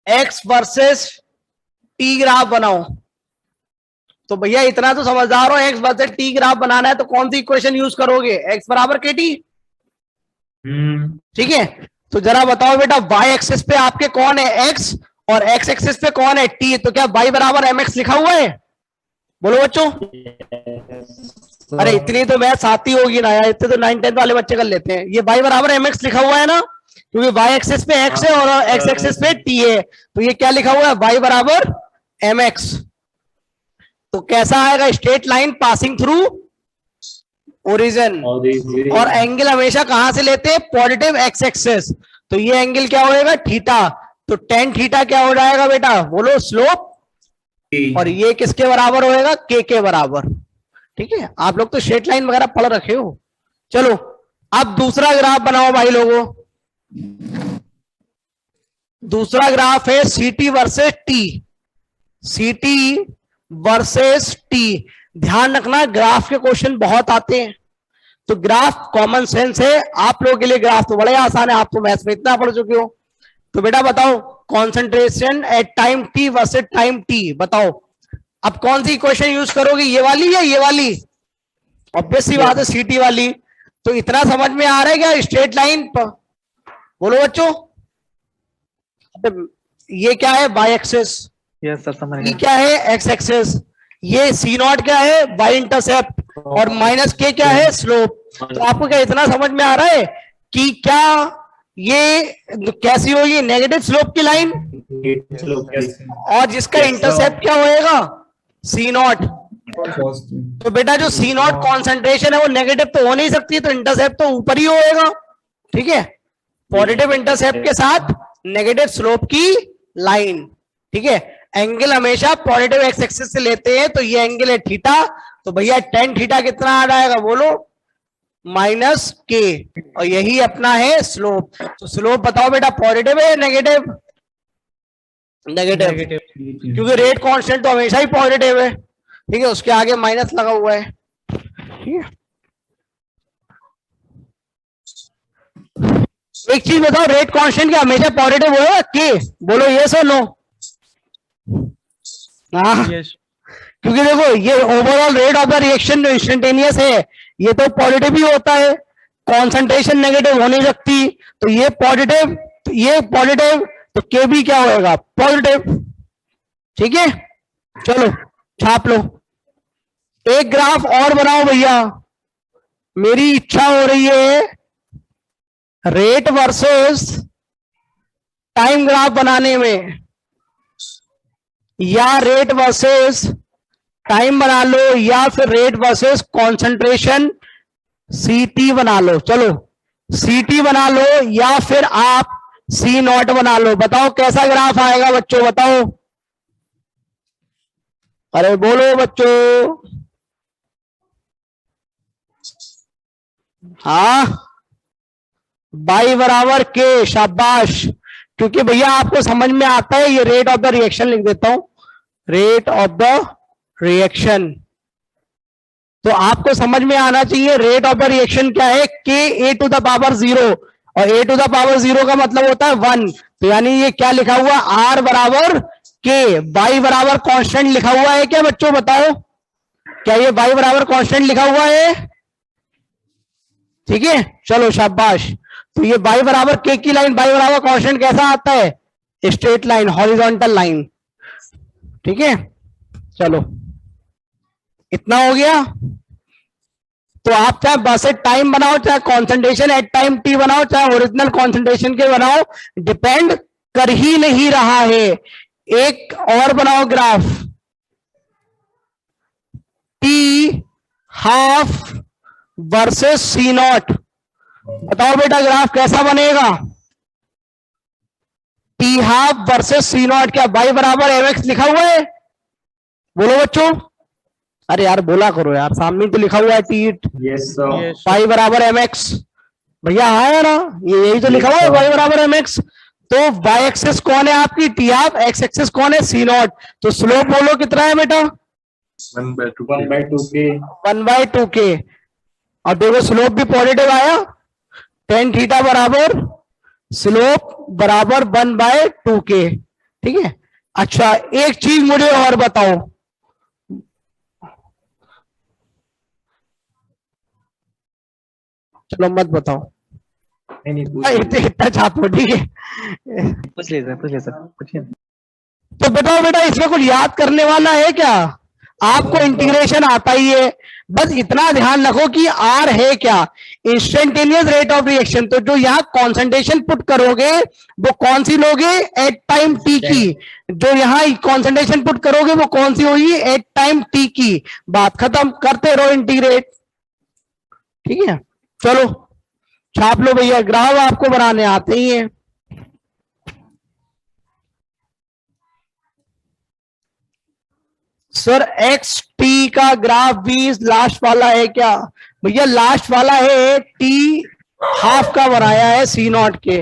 एक्स वर्सेस टी ग्राफ बनाओ। तो भैया इतना तो समझदार हो, एक्स वर्सेस टी ग्राफ बनाना है तो कौन सी इक्वेशन यूज करोगे? एक्स बराबर के टी, ठीक है। तो जरा बताओ बेटा, वाई एक्सिस पे आपके कौन है? एक्स, और एक्स एक्सिस पे कौन है? टी। तो क्या वाई बराबर एम एक्स लिखा हुआ है? बोलो बच्चों। अरे इतनी तो मैथ आती होगी ना यार, इतने तो 9-10 वाले बच्चे कर लेते हैं। ये वाई बराबर एम एक्स लिखा हुआ है ना, क्योंकि वाई एक्सिस पे एक्स है और एक्स एक्सिस पे टी है। तो ये क्या लिखा हुआ है? वाई बराबर एम एक्स। तो कैसा आएगा? Straight line passing through origin, और एंगल हमेशा कहां से लेते हैं? Positive x axis. तो ये एंगल क्या होएगा? थीटा। तो टेन थीटा क्या हो जाएगा बेटा? बोलो स्लोप। और ये किसके बराबर होएगा? के बराबर, ठीक है। आप लोग तो स्ट्रेट लाइन वगैरह पढ़ रखे हो। चलो अब दूसरा ग्राफ बनाओ भाई लोगों। दूसरा ग्राफ है सीटी वर्सेस टी, सीटी वर्सेस टी। ध्यान रखना, ग्राफ के क्वेश्चन बहुत आते हैं, तो ग्राफ कॉमन सेंस है। आप लोगों के लिए ग्राफ तो बड़े आसान है, आप तो मैथ्स में इतना पढ़ चुके हो। तो बेटा बताओ, concentration eight time T versus time T, बताओ अब कौन सी इक्वेशन यूज करोगे? ये वाली या ये वाली? ऑब्वियस सी बात है, सीटी वाली। तो इतना समझ में आ रहा है क्या? स्ट्रेट लाइन बोलो बच्चों। ये क्या है? Y axis. यस सर, समझ ये गया। क्या है? X axis. ये सी नॉट क्या है? Y intercept. और माइनस के क्या है? स्लोप। तो आपको क्या इतना समझ में आ रहा है कि क्या ये कैसी होगी? नेगेटिव स्लोप की लाइन, और जिसका इंटरसेप्ट क्या होएगा? सी नॉट। तो बेटा जो सी नॉट कॉन्सेंट्रेशन है वो नेगेटिव तो हो नहीं सकती, तो इंटरसेप्ट तो ऊपर ही होएगा, ठीक है। पॉजिटिव इंटरसेप्ट के साथ नेगेटिव स्लोप की लाइन, ठीक है। एंगल हमेशा पॉजिटिव एक्स एक्सिस से लेते हैं, तो ये एंगल है थीटा। तो भैया टेन थीटा कितना आ जाएगा? बोलो माइनस के, और यही अपना है स्लोप। तो स्लोप बताओ बेटा, पॉजिटिव है या नेगेटिव? नेगेटिव, क्योंकि रेट कांस्टेंट तो हमेशा ही पॉजिटिव है, ठीक है। उसके आगे माइनस लगा हुआ है, ठीक है। एक चीज बताओ, रेट कांस्टेंट क्या हमेशा पॉजिटिव होगा के? बोलो यस और नो। हाँ, यस क्योंकि देखो ये overall rate of the reaction जो इंस्टेंटेनियस है ये तो पॉजिटिव ही होता है, कॉन्सेंट्रेशन नेगेटिव हो नहीं सकती, तो ये पॉजिटिव, तो ये पॉजिटिव, तो के भी क्या होएगा? पॉजिटिव। ठीक है, चलो छाप लो। एक ग्राफ और बनाओ भैया, मेरी इच्छा हो रही है रेट वर्सेस टाइम ग्राफ बनाने में, या रेट वर्सेस टाइम बना लो, या फिर रेट वर्सेस कॉन्सेंट्रेशन सीटी बना लो। चलो सीटी बना लो या फिर आप सी नॉट बना लो। बताओ कैसा ग्राफ आएगा बच्चों, बताओ, अरे बोलो बच्चों। हाँ, बाई बराबर के, शाबाश। क्योंकि भैया आपको समझ में आता है, ये रेट ऑफ द रिएक्शन लिख देता हूं, रेट ऑफ द रिएक्शन। तो आपको समझ में आना चाहिए रेट ऑफ द रिएक्शन क्या है, के ए टू द पावर 0, और ए टू द पावर 0 का मतलब होता है 1। तो यानी ये क्या लिखा हुआ, आर बराबर के, बाई बराबर कांस्टेंट लिखा हुआ है क्या बच्चों, बताओ क्या ये बाई बराबर कांस्टेंट लिखा हुआ है? ठीक है, चलो शाबाश। तो ये बाई बराबर के की लाइन, बाई बराबर कांस्टेंट कैसा आता है? Straight line, horizontal line. ठीक है, चलो इतना हो गया। तो आप चाहे बस टाइम बनाओ, चाहे कॉन्सेंट्रेशन एट टाइम टी बनाओ, चाहे ओरिजिनल कॉन्सेंट्रेशन के बनाओ, डिपेंड कर ही नहीं रहा है। एक और बनाओ graph, T half versus C not. बताओ बेटा ग्राफ कैसा बनेगा? T half versus C not, क्या बाई बराबर एम एक्स लिखा हुआ है? बोलो बच्चों, अरे यार बोला करो यार, सामने तो लिखा हुआ है T Yes, sir. Yes by बराबर एम एक्स। भैया आया ना, ये यही तो लिखा हुआ है, बाई बराबर एम एक्स। तो वाई एक्सेस कौन है आपकी? टी हाफ, एक्स एक्सेस कौन है? सी नॉट। तो स्लोप बोलो कितना है बेटा? 1/2 1 by 2k. 1/2 के। अब देखो स्लोप भी पॉजिटिव आया, टेन थीटा बराबर स्लोप बराबर 1/2 के। ठीक है, अच्छा एक चीज मुझे और बताओ, चलो मत बताओ, नहीं पूछ इतना छापो। ठीक है, पूछ ले सर पूछिए। तो बताओ बेटा इसमें कुछ याद करने वाला है क्या? आपको इंटीग्रेशन आता ही है, बस इतना ध्यान रखो कि आर है क्या, इंस्टेंटेनियस रेट ऑफ रिएक्शन। तो जो यहाँ कॉन्सेंट्रेशन पुट करोगे वो कौन सी लोगे? एट टाइम टी की। जो यहाँ कॉन्सेंट्रेशन पुट करोगे वो कौन सी होगी? एट टाइम टी की। बात खत्म, करते रहो इंटीग्रेट। ठीक है, चलो छाप लो भैया, ग्राफ आपको बनाने आते ही है। सर एक्स टी का ग्राफ भी लास्ट वाला है क्या? भैया लास्ट वाला है, टी हाफ का बनाया है सी नॉट के।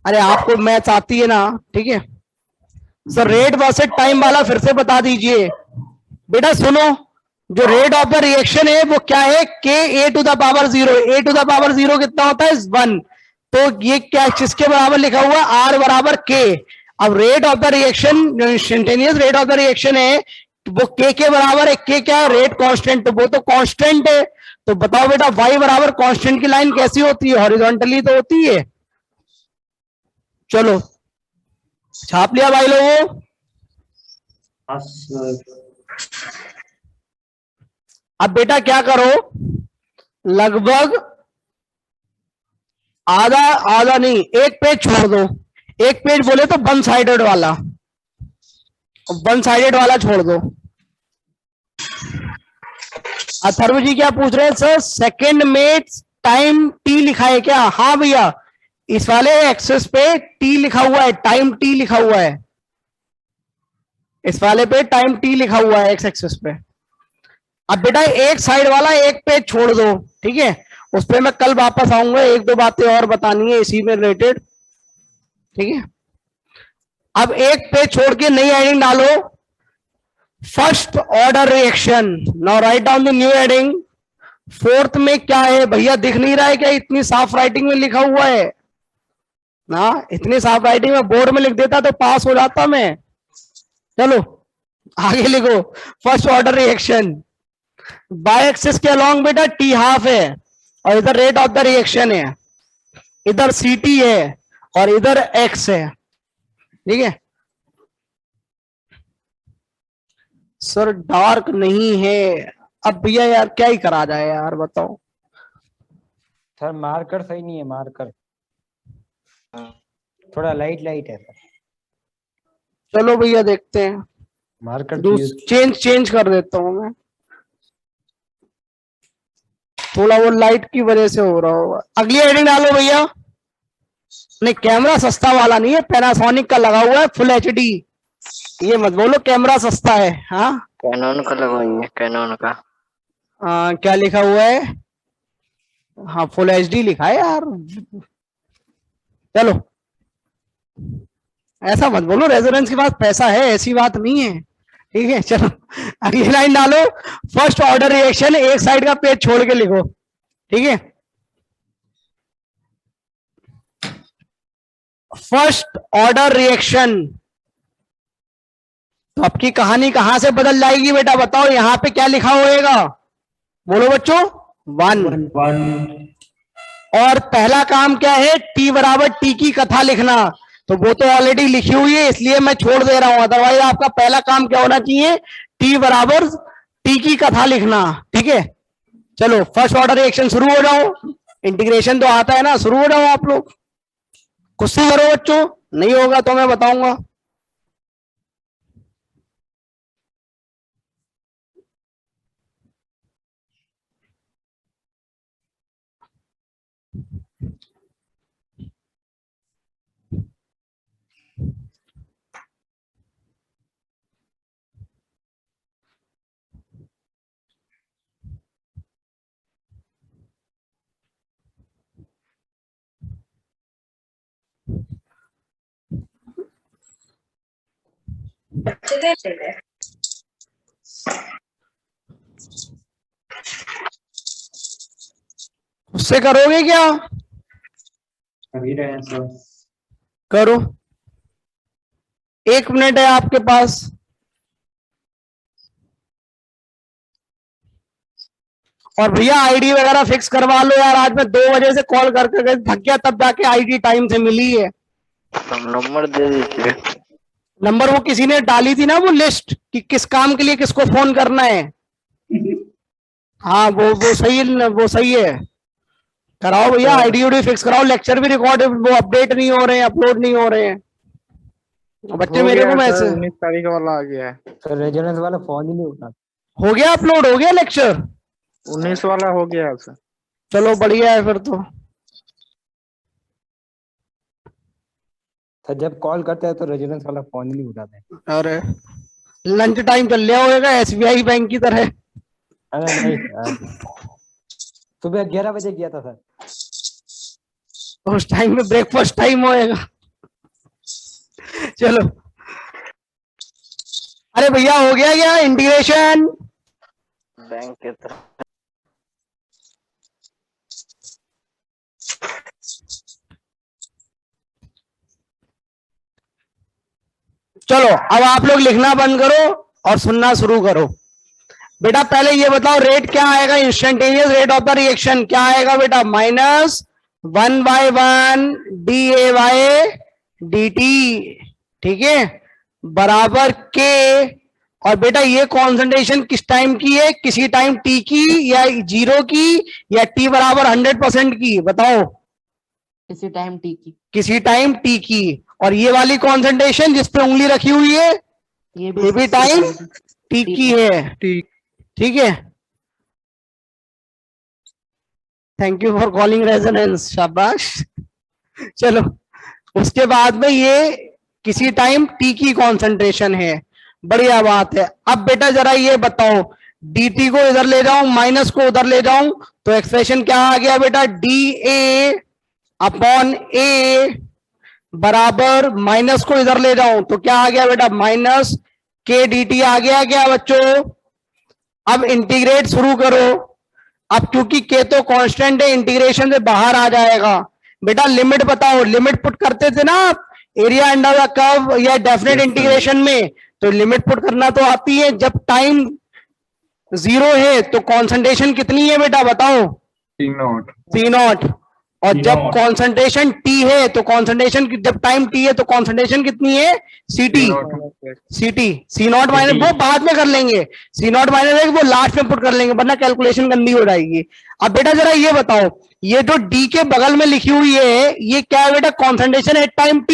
अरे आपको मैथ्स आती है ना, ठीक है सर। रेट वर्सेस टाइम वाला फिर से बता दीजिए बेटा। सुनो, जो रेट ऑफ द रिएक्शन है वो क्या है? के A to the power 0। A to the power 0 कितना होता है? 1। तो ये क्या किसके बराबर लिखा हुआ? आर बराबर के। अब रेट ऑफ द रिएक्शन, जो instantaneous rate of the reaction है वो के बराबर है। के क्या है? रेट कांस्टेंट, तो वो तो कांस्टेंट है। तो बताओ बेटा वाई बराबर कांस्टेंट की लाइन कैसी होती है? हॉरिजॉन्टली तो होती है। चलो छाप लिया भाई लोगों? अब बेटा क्या करो, लगभग आधा नहीं, एक पेज छोड़ दो। एक पेज बोले तो वन साइडेड वाला, वन साइडेड वाला छोड़ दो। अथर्व जी क्या पूछ रहे हैं सर? सेकंड में टाइम टी लिखा है क्या? हाँ भैया, इस वाले एक्सेस पे टी लिखा हुआ है, टाइम टी लिखा हुआ है। इस वाले पे टाइम टी लिखा हुआ है एक्स एक्सेस पे। अब बेटा एक साइड वाला एक पेज छोड़ दो, ठीक है? उस पे मैं कल वापस आऊंगा, एक दो बातें और बतानी है इसी में रिलेटेड, ठीक है? अब एक पेज छोड़ के नई हेडिंग डालो, first order reaction. Now write down the new heading. Fourth में क्या है भैया? दिख नहीं रहा है क्या? इतनी साफ राइटिंग में लिखा हुआ है। ना इतनी साफ राइटिंग में बोर्ड में लिख देता तो पास हो जाता मैं। चलो आगे लिखो, first order reaction by Axis के अलोंग बेटा टी हाफ है और इधर रेट ऑफ द रिएक्शन है, इधर सी टी है और इधर एक्स है। ठीक है सर, डार्क नहीं है। अब भैया यार क्या ही करा जाए यार, बताओ। सर मार्कर सही नहीं है, मार्कर थोड़ा लाइट लाइट है सर। चलो भैया देखते हैं, मार्कर चेंज कर देता हूं मैं, थोड़ा वो लाइट की वजह से हो रहा होगा। अगली हेडिंग डालो भैया। नहीं कैमरा सस्ता वाला नहीं है, पैनासोनिक का लगा हुआ है फुल एचडी। ये मत बोलो कैमरा सस्ता है। हाँ कैनन का लगवाइए, कैनन का। क्या लिखा हुआ है? हाँ फुल एचडी लिखा है यार। चलो ऐसा मत बोलो, रेजोनेंस के पास पैसा है, ऐसी बात नहीं है। ठीक है चलो अगली लाइन डालो, फर्स्ट ऑर्डर रिएक्शन, एक साइड का पेज छोड़ के लिखो। ठीक है फर्स्ट ऑर्डर रिएक्शन। तो आपकी कहानी कहां से बदल जाएगी बेटा, बताओ। यहां पे क्या लिखा होएगा, बोलो बच्चों? 1। 1 और पहला काम क्या है, टी बराबर टी की कथा लिखना। तो वो तो ऑलरेडी लिखी हुई है इसलिए मैं छोड़ दे रहा हूं, अदरवाइज आपका पहला काम क्या होना चाहिए, टी बराबर टी की कथा लिखना। ठीक है चलो फर्स्ट ऑर्डर रिएक्शन शुरू हो जाओ। इंटीग्रेशन तो आता है ना, शुरू हो जाओ आप लोग। खुद से करो बच्चों, नहीं होगा तो मैं बताऊंगा। उससे करोगे क्या? अभी रहे हैं सर। करो, 1 मिनट है आपके पास। और भैया आईडी वगैरह फिक्स करवा लो यार, आज मैं 2 बजे से कॉल करके थक गया, तब जाके आईडी टाइम से मिली है। नंबर दे दीजिए। नंबर वो किसी ने डाली थी ना, वो लिस्ट कि किस काम के लिए किसको फोन करना है। हाँ वो सही है, वो सही है। कराओ भैया आईडी उडी फिक्स कराओ, लेक्चर भी रिकॉर्ड वो अपडेट नहीं हो रहे हैं, अपलोड नहीं हो रहे हैं। बच्चे मेरे को मैसेज 19 तारीख वाला आ गया है। सर रेजोनेंस वाला फोन ही नहीं उठा। हो गया, अपलोड हो गया लेक्चर, 19 वाला हो गया सर। चलो बढ़िया है फिर तो। सर जब कॉल करते हैं तो रेजोनेंस वाला फोन ही नहीं उठाते। अरे लंच टाइम चल लिया होगा एसबीआई बैंक की तरह। अरे नहीं सर, सुबह 11 बजे किया था सर। उस टाइम में ब्रेकफास्ट टाइम होएगा। चलो अरे भैया हो गया क्या इंटीग्रेशन? बैंक के तरफ चलो अब आप लोग लिखना बंद करो और सुनना शुरू करो। बेटा पहले ये बताओ रेट क्या आएगा, instantaneous rate of the reaction क्या आएगा बेटा, -1/1 DA/dt। ठीक है बराबर के। और बेटा ये कॉन्सेंट्रेशन किस टाइम की है, किसी टाइम टी की या 0 की या टी बराबर 100% की, बताओ। किसी टाइम टी की। किसी टाइम टी की। और ये वाली कॉन्सेंट्रेशन जिस पे उंगली रखी हुई है ये भी टाइम टी की है। ठीक है thank you for calling resonance, शाबाश। चलो उसके बाद में ये किसी टाइम टी की कॉन्सेंट्रेशन है, बढ़िया बात है। अब बेटा जरा ये बताओ, dt को इधर ले जाऊं, माइनस को उधर ले जाऊं, तो एक्सप्रेशन क्या आ गया बेटा, DA/A बराबर माइनस को इधर ले जाऊं तो क्या आ गया बेटा, -KDT आ गया क्या बच्चों? अब इंटीग्रेट शुरू करो। अब क्योंकि k तो कांस्टेंट है, इंटीग्रेशन से बाहर आ जाएगा, बेटा लिमिट बताओ, लिमिट पुट करते थे ना आप एरिया अंडर द कर्व या डेफिनेट इंटीग्रेशन में, तो लिमिट पुट करना तो आती है। जब टाइम 0 है तो कॉन्सेंट्रेशन कितनी है बेटा बताओ? T0. C0। और जब कॉन्सेंट्रेशन T है तो कॉन्सेंट्रेशन, जब टाइम T है तो कॉन्सेंट्रेशन कितनी है? CT। CT C0 माइनस, वो बाद में कर लेंगे, C0 माइनस वो लास्ट में पुट कर लेंगे, वरना कैलकुलेशन गंदी हो जाएगी। अब बेटा जरा ये बताओ, ये जो D के बगल में लिखी हुई है ये क्या है बेटा? Concentration at time T।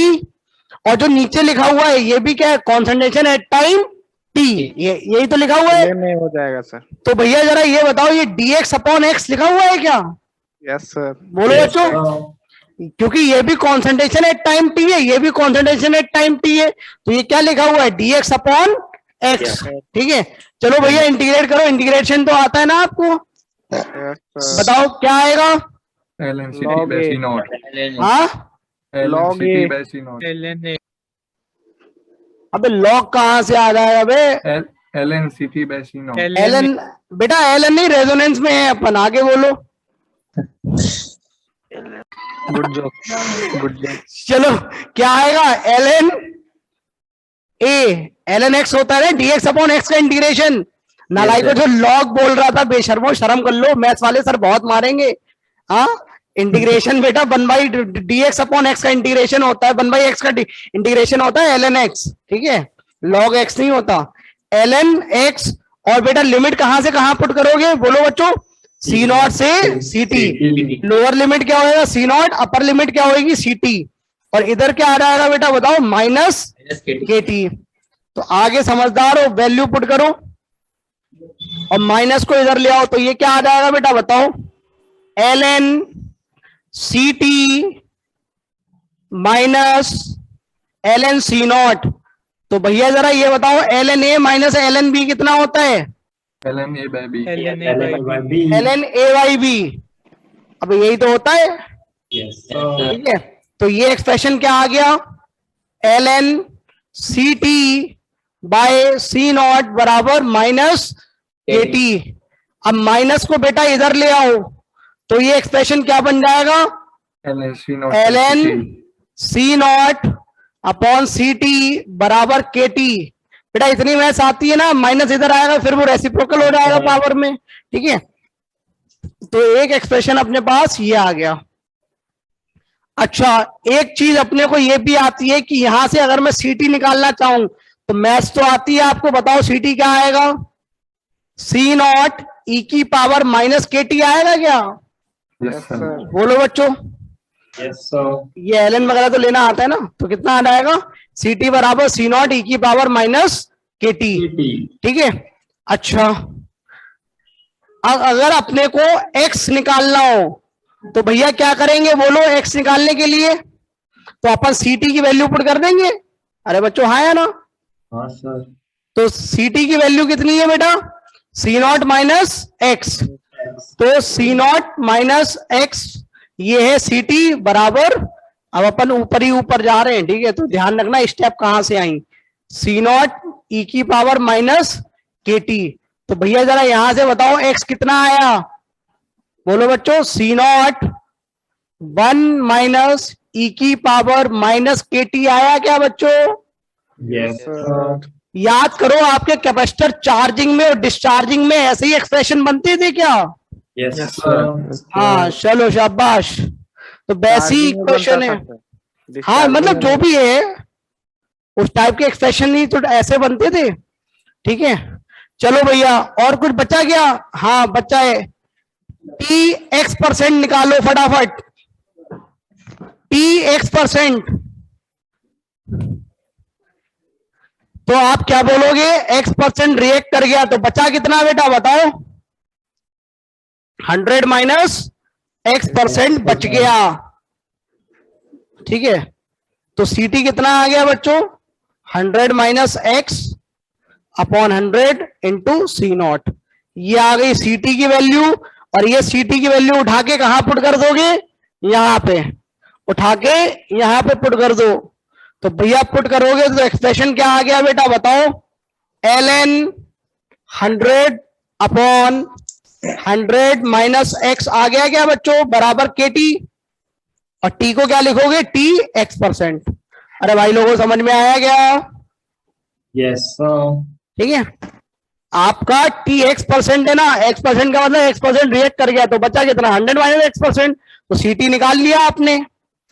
और जो नीचे लिखा हुआ है ये भी क्या है? Concentration at time T। यही तो लिखा हुआ है। ये नहीं हो जाएगा सर। तो भैया जरा ये बताओ, ये dx/x लिखा हुआ है क्या? Yes sir. बोलो बच्चों, क्योंकि ये भी कॉन्सेंट्रेशन एट टाइम T है, ये भी कॉन्सेंट्रेशन एट टाइम T है, तो ये क्या लिखा हुआ है? dx/x। ठीक है, चलो भैया इंटीग्रेट करो, इंटीग्रेशन तो आता है ना आपको? Yes sir. बताओ क्या आएगा? ln CT Log by A. C0. हाँ, ln Log CT A. by C0. अबे लॉग कहाँ से आ जाएगा बे? ln CT by C0. Allen बेटा, एलन नहीं, रेजोनेंस में है अपन, आगे बोलो। Good job, good job. चलो क्या आएगा? ln A, ln x होता है dx/x का इंटीग्रेशन। नालाई को जो लॉग बोल रहा था, बेशर्मो शर्म कर लो, मैथ्स वाले सर बहुत मारेंगे। हाँ, इंटीग्रेशन बेटा 1/dx/x का इंटीग्रेशन होता है, 1/x का इंटीग्रेशन होता है ln x। ठीक है, log x नहीं होता, ln x। और बेटा लिमिट कहां से कहां पुट करोगे? बोलो बच्चों। C0 से CT। लोअर लिमिट क्या होगा? C0। अपर लिमिट क्या होगी? CT। और इधर क्या आ जाएगा बेटा बताओ? Minus KT। तो आगे समझदार हो, वैल्यू पुट करो और माइनस को इधर ले आओ, तो ये क्या आ जाएगा बेटा बताओ? ln CT minus ln C0। तो भैया जरा ये बताओ, ln A minus ln B कितना होता है? ln A by B. ln A by B। अब यही तो होता है। ठीक है, तो ये एक्सप्रेशन क्या आ गया? ln CT बाय C0 बराबर माइनस KT। अब माइनस को बेटा इधर ले आओ, तो ये एक्सप्रेशन क्या बन जाएगा? ln C0 by ln CT. C0 upon CT बराबर KT। बेटा इतनी मैथ्स आती है ना, माइनस इधर आएगा फिर वो रेसिप्रोकल हो जाएगा पावर में। ठीक है, तो एक एक्सप्रेशन अपने पास ये आ गया। अच्छा, एक चीज अपने को ये भी आती है कि यहां से अगर मैं CT निकालना चाहूं तो मैथ्स तो आती है आपको, बताओ CT क्या आएगा? C0 e की पावर माइनस KT आएगा क्या? Yes sir. बोलो बच्चों। ये एलन वगैरह तो लेना आता है ना, तो कितना आ जाएगा? CT बराबर C0 e की पावर माइनस KT। ठीक है, अच्छा अगर अपने को x निकालना हो तो भैया क्या करेंगे? बोलो, x निकालने के लिए तो अपन CT की वैल्यू पुट कर देंगे। अरे बच्चों हाँ या ना? हाँ सर। तो CT की वैल्यू कितनी है बेटा? C0 minus x। तो C0 माइनस x ये है CT बराबर, अब अपन ऊपर ही ऊपर जा रहे हैं। ठीक है, तो ध्यान रखना स्टेप कहां से आई। C0 e की पावर माइनस KT। तो भैया जरा यहां से बताओ x कितना आया? बोलो बच्चों। C0 1 माइनस e की पावर माइनस KT आया क्या बच्चों? Yes sir. याद करो, आपके कैपेसिटर चार्जिंग में और डिस्चार्जिंग में ऐसे ही एक्सप्रेशन बनते थे क्या? Yes sir. हाँ चलो शाबाश। तो वैसी क्वेश्चन है। हाँ मतलब जो भी है उस टाइप के एक्सप्रेशन ही तो ऐसे बनते थे। ठीक है, चलो भैया और कुछ बचा क्या? हाँ बचा है, T(x% निकालो फटाफट। T(x%) तो आप क्या बोलोगे? x% रिएक्ट कर गया, तो बचा कितना बेटा बताओ? 100 माइनस x% बच गया। ठीक है, तो CT कितना आ गया बच्चों? 100 minus x upon 100 into C0। ये आ गई CT की वैल्यू। और ये CT की वैल्यू उठा के कहां पुट कर दोगे? यहां पे उठा के यहां पे पुट कर दो। तो भैया पुट करोगे तो एक्सप्रेशन क्या आ गया बेटा बताओ? ln 100 अपॉन 100 माइनस x आ गया क्या बच्चों? बराबर KT। और टी को क्या लिखोगे, टी x%। अरे भाई लोगों समझ में आया क्या? Yes, sir. ठीक है, आपका टी x% है ना, x% का मतलब x% रिएक्ट कर गया, तो बचा कितना, 100 माइनस x%, तो ct निकाल लिया आपने।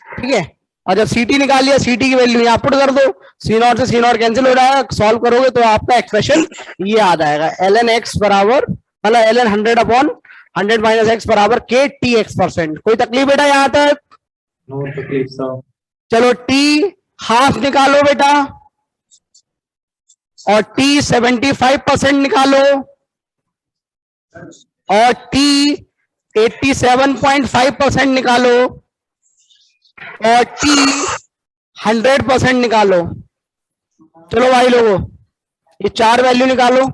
ठीक है, और जब ct निकाल लिया, ct की वैल्यू यहाँ पुट कर दो, c0 से c0 कैंसिल हो जाएगा, सॉल्व करोगे तो आपका एक्सप्रेशन ये आ जाएगा, ln x बराबर मतलब ln 100 अपॉन 100 माइनस x बराबर k t x%। कोई तकलीफ बेटा यहाँ तक? No तकलीफ sir. चलो t हाफ निकालो बेटा, और t 75% निकालो, और t 87.5% निकालो, और t 100% निकालो। चलो भाई लोगों, ये 4 वैल्यू निकालो।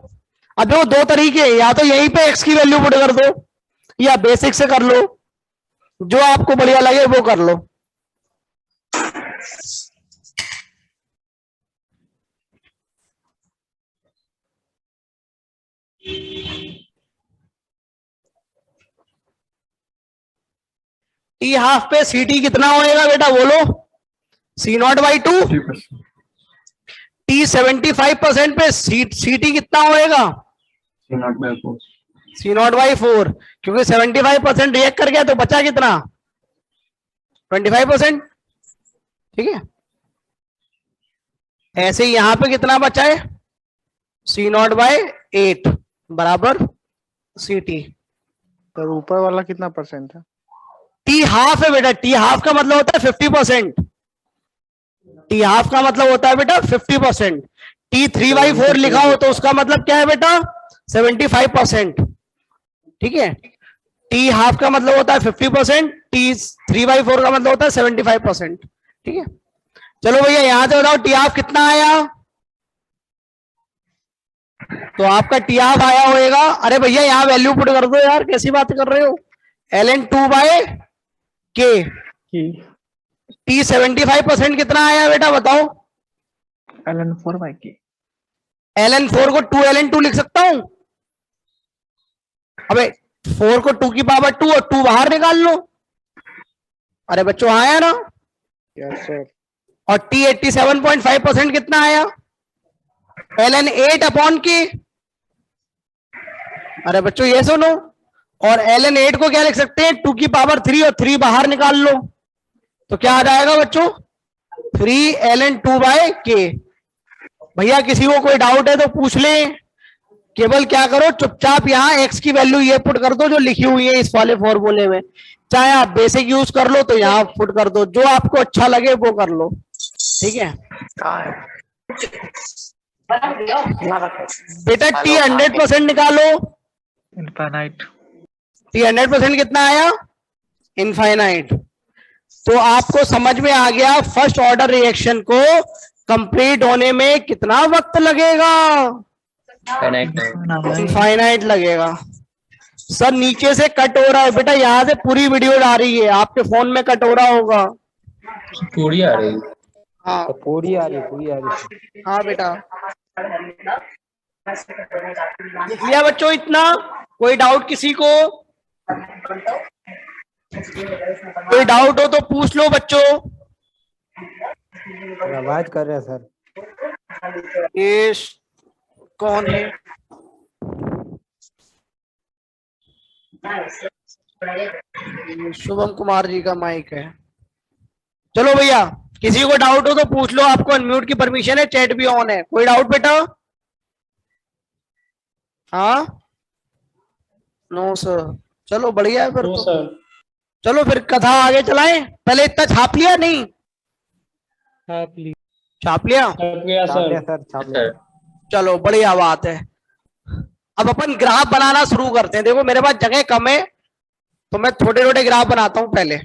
अब देखो 2 तरीके, या तो यहीं पे x की वैल्यू पुट कर दो, या बेसिक से कर लो, जो आपको बढ़िया लगे वो कर लो। टी हाफ पे सी टी कितना होएगा बेटा बोलो, C0/2। 50%. टी 75% पे सी टी कितना होएगा, C0/4. C0/4, क्योंकि 75% रिएक्ट कर गया तो बचा कितना, 25%। ठीक है, ऐसे ही यहां पे कितना बचा है, C0/8 बराबर सी टी। तो ऊपर वाला कितना परसेंट है? टी हाफ है बेटा, टी हाफ का मतलब होता है 50%। टी हाफ का मतलब होता है बेटा 50%। टी 3/4 लिखा हो तो उसका मतलब क्या है बेटा, 75%। ठीक है, टी हाफ का मतलब होता है 50%, टी 3/4 का मतलब होता है 75%। ठीक है, चलो भैया यहां से बताओ टी हाफ कितना आया, तो आपका टी हाफ आया होएगा, अरे भैया यहाँ वैल्यू पुट कर दो यार, कैसी बात कर रहे हो, ln 2/k। टी 75% कितना आया बेटा बताओ, ln 4/k। ln 4 को 2ln2 लिख सकता हूं, अबे 4 को 2 की पावर 2 और 2 बाहर निकाल लो। अरे बच्चों आया ना, यस सर। और टी 87.5% कितना आया, ln 8/k। अरे बच्चों ये सुनो, और ln 8 को क्या लिख सकते हैं, 2 की पावर 3 और 3 बाहर निकाल लो, तो क्या आ जाएगा बच्चों, 3 ln 2/k। भैया किसी को कोई डाउट है तो पूछ ले, केवल क्या करो चुपचाप यहाँ x की वैल्यू ये पुट कर दो जो लिखी हुई है इस वाले फॉर्मूले में, चाहे आप बेसिक यूज कर लो तो यहाँ पुट कर दो, जो आपको अच्छा लगे वो कर लो। ठीक है बेटा, टी 100% निकालो, इनफाइनाइट। टी 100% कितना आया, इनफाइनाइट। तो आपको समझ में आ गया फर्स्ट ऑर्डर रिएक्शन को कंप्लीट होने में कितना वक्त लगेगा, इनफाइनाइट लगेगा। सर नीचे से कट हो रहा है बेटा, यहाँ से पूरी वीडियो आ रही है, आपके फोन में कट हो रहा होगा। पूरी आ रही। हाँ पूरी आ रही। हाँ बेटा, लिख लिया बच्चों इतना, कोई डाउट किसी को, कोई डाउट हो तो पूछ लो बच्चों। आवाज कर रहे हैं सर। ये कौन है, शुभम कुमार जी का माइक है। चलो भैया किसी को डाउट हो तो पूछ लो, आपको अनम्यूट की परमिशन है, चैट भी ऑन है। कोई डाउट बेटा? हाँ नो सर, चलो बढ़िया है फिर तो। चलो फिर कथा आगे चलाएं, पहले इतना छाप लिया नहीं, छाप लिया सर। चलो बढ़िया बात है। अब अपन ग्राफ बनाना शुरू करते हैं। देखो मेरे पास जगह कम है तो मैं छोटे छोटे ग्राफ बनाता हूं पहले।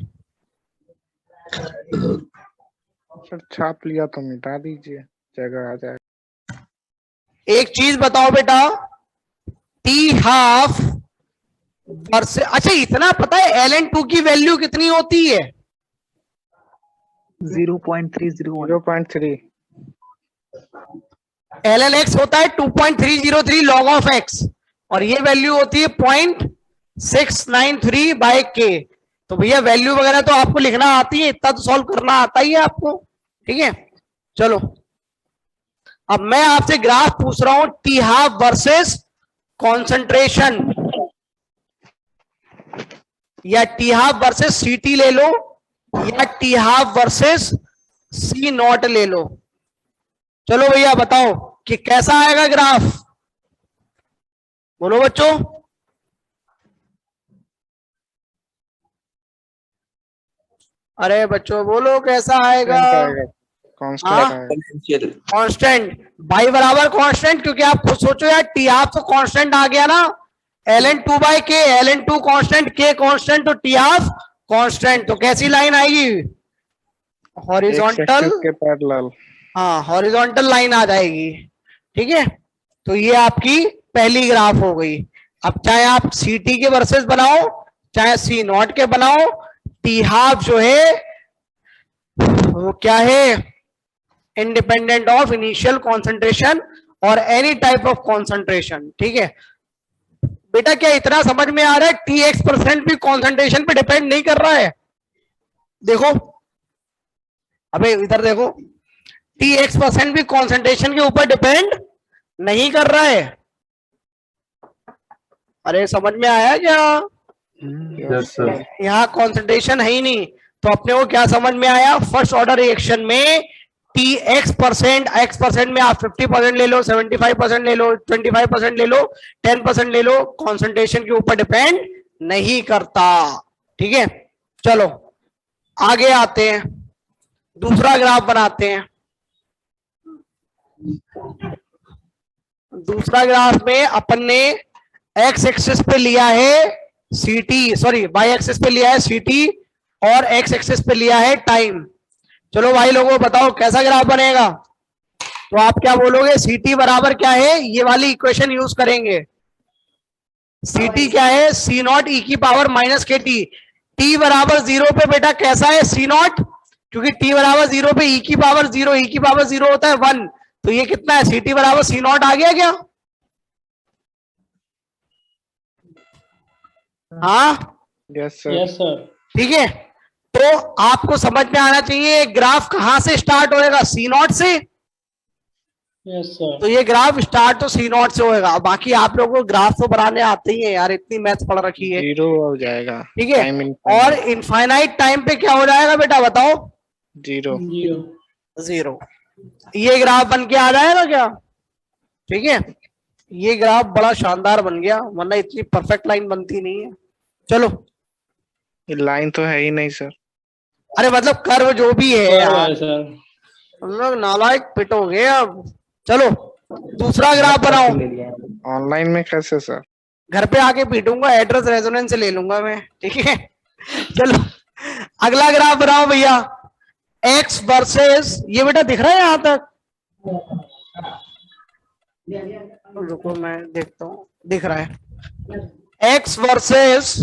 सर छाप लिया तो मिटा दीजिए, जगह आ जाए। एक चीज बताओ बेटा, टी हाफ वर्सेस, अच्छा इतना पता है ln 2 की वैल्यू कितनी होती है? 0.3 ln x होता है 2.303 log ऑफ x, और ये वैल्यू होती है 0.693/k। तो भैया वैल्यू वगैरह तो आपको लिखना आती है, इतना तो सॉल्व करना आता ही है आपको। ठीक है, चलो अब मैं आपसे ग्राफ पूछ रहा हूं टी हाफ वर्सेस कॉन्सेंट्रेशन, या टी हाफ वर्सेस सीटी ले लो, या T half versus C not ले लो। चलो भैया बताओ कि कैसा आएगा ग्राफ, बोलो बच्चों। अरे बच्चों बोलो कैसा आएगा। कांस्टेंट कांस्टेंट, बाई बराबर कांस्टेंट, क्योंकि आप खुद सोचो यार टी हाफ तो कांस्टेंट आ गया ना, ln2 बाई के, ln2 कांस्टेंट, के कांस्टेंट, तो टी हाफ कांस्टेंट। तो कैसी लाइन आएगी, हॉरिजॉन्टल के पैरेलल। हाँ हॉरिजॉन्टल लाइन आ जाएगी। ठीक है, तो ये आपकी पहली ग्राफ हो गई। अब चाहे आप सी टी के वर्सेस बनाओ चाहे सी नॉट के बनाओ, टी हाफ जो है वो क्या है, इंडिपेंडेंट ऑफ इनिशियल कॉन्सेंट्रेशन और एनी टाइप ऑफ कॉन्सेंट्रेशन। ठीक है बेटा, क्या इतना समझ में आ रहा है, टी एक्स परसेंट भी कॉन्सेंट्रेशन पे डिपेंड नहीं कर रहा है। देखो अबे इधर देखो, टी एक्स परसेंट भी कॉन्सेंट्रेशन के ऊपर डिपेंड नहीं कर रहा है। अरे समझ में आया क्या, Yes, sir. यहाँ कॉन्सेंट्रेशन है ही नहीं, तो अपने को क्या समझ में आया, फर्स्ट ऑर्डर रिएक्शन में टी एक्स परसेंट में आप 50% ले लो, 75% ले लो, 25% ले लो, 10% ले लो, कॉन्सेंट्रेशन के ऊपर डिपेंड नहीं करता। ठीक है, चलो आगे आते हैं, दूसरा ग्राफ बनाते हैं। दूसरा ग्राफ में अपन ने एक्स एक्सिस पे लिया है सीटी, सॉरी वाई एक्सिस पे लिया है सीटी और एक्स एक्सिस पे लिया है टाइम। चलो भाई लोगों बताओ कैसा ग्राफ बनेगा। तो आप क्या बोलोगे, सीटी बराबर क्या है, ये वाली इक्वेशन यूज करेंगे। सीटी क्या है, सी नॉट ई की power minus K T. T बराबर 0 पे बेटा कैसा है सी नॉट, क्योंकि टी बराबर 0 पे ई की पावर 0, ई की पावर 0 होता है 1, तो ये कितना है, सीटी बराबर सी नॉट आ गया क्या। हाँ यस सर। ठीक है, तो आपको समझ में आना चाहिए ग्राफ कहां से स्टार्ट होएगा, सी नॉट से। Yes sir. तो ये ग्राफ स्टार्ट तो सी नॉट से होएगा, बाकी आप लोगों को ग्राफ तो बनाने आते ही है यार, इतनी मैथ पढ़ रखी है। 0 हो जाएगा। ठीक है, और इनफाइनाइट टाइम पे क्या हो जाएगा बेटा बताओ, 0। 0। ये ग्राफ बन के आ जाएगा क्या। ठीक है, ये ग्राफ बड़ा शानदार बन गया, वरना इतनी परफेक्ट लाइन बनती नहीं है। चलो लाइन तो है ही नहीं सर। अरे मतलब कर्व जो भी है यार, सर हम लोग नालायक पिट हो गए। अब चलो दूसरा ग्राफ बनाओ। ऑनलाइन में कैसे सर। घर पे आके पीटूंगा, एड्रेस रेजोनेंस से ले लूंगा मैं। ठीक है, चलो अगला ग्राफ बनाओ भैया, एक्स वर्सेस, ये बेटा दिख रहा है यहां तक, रुको मैं देखता हूं, दिख रहा है, एक्स वर्सेस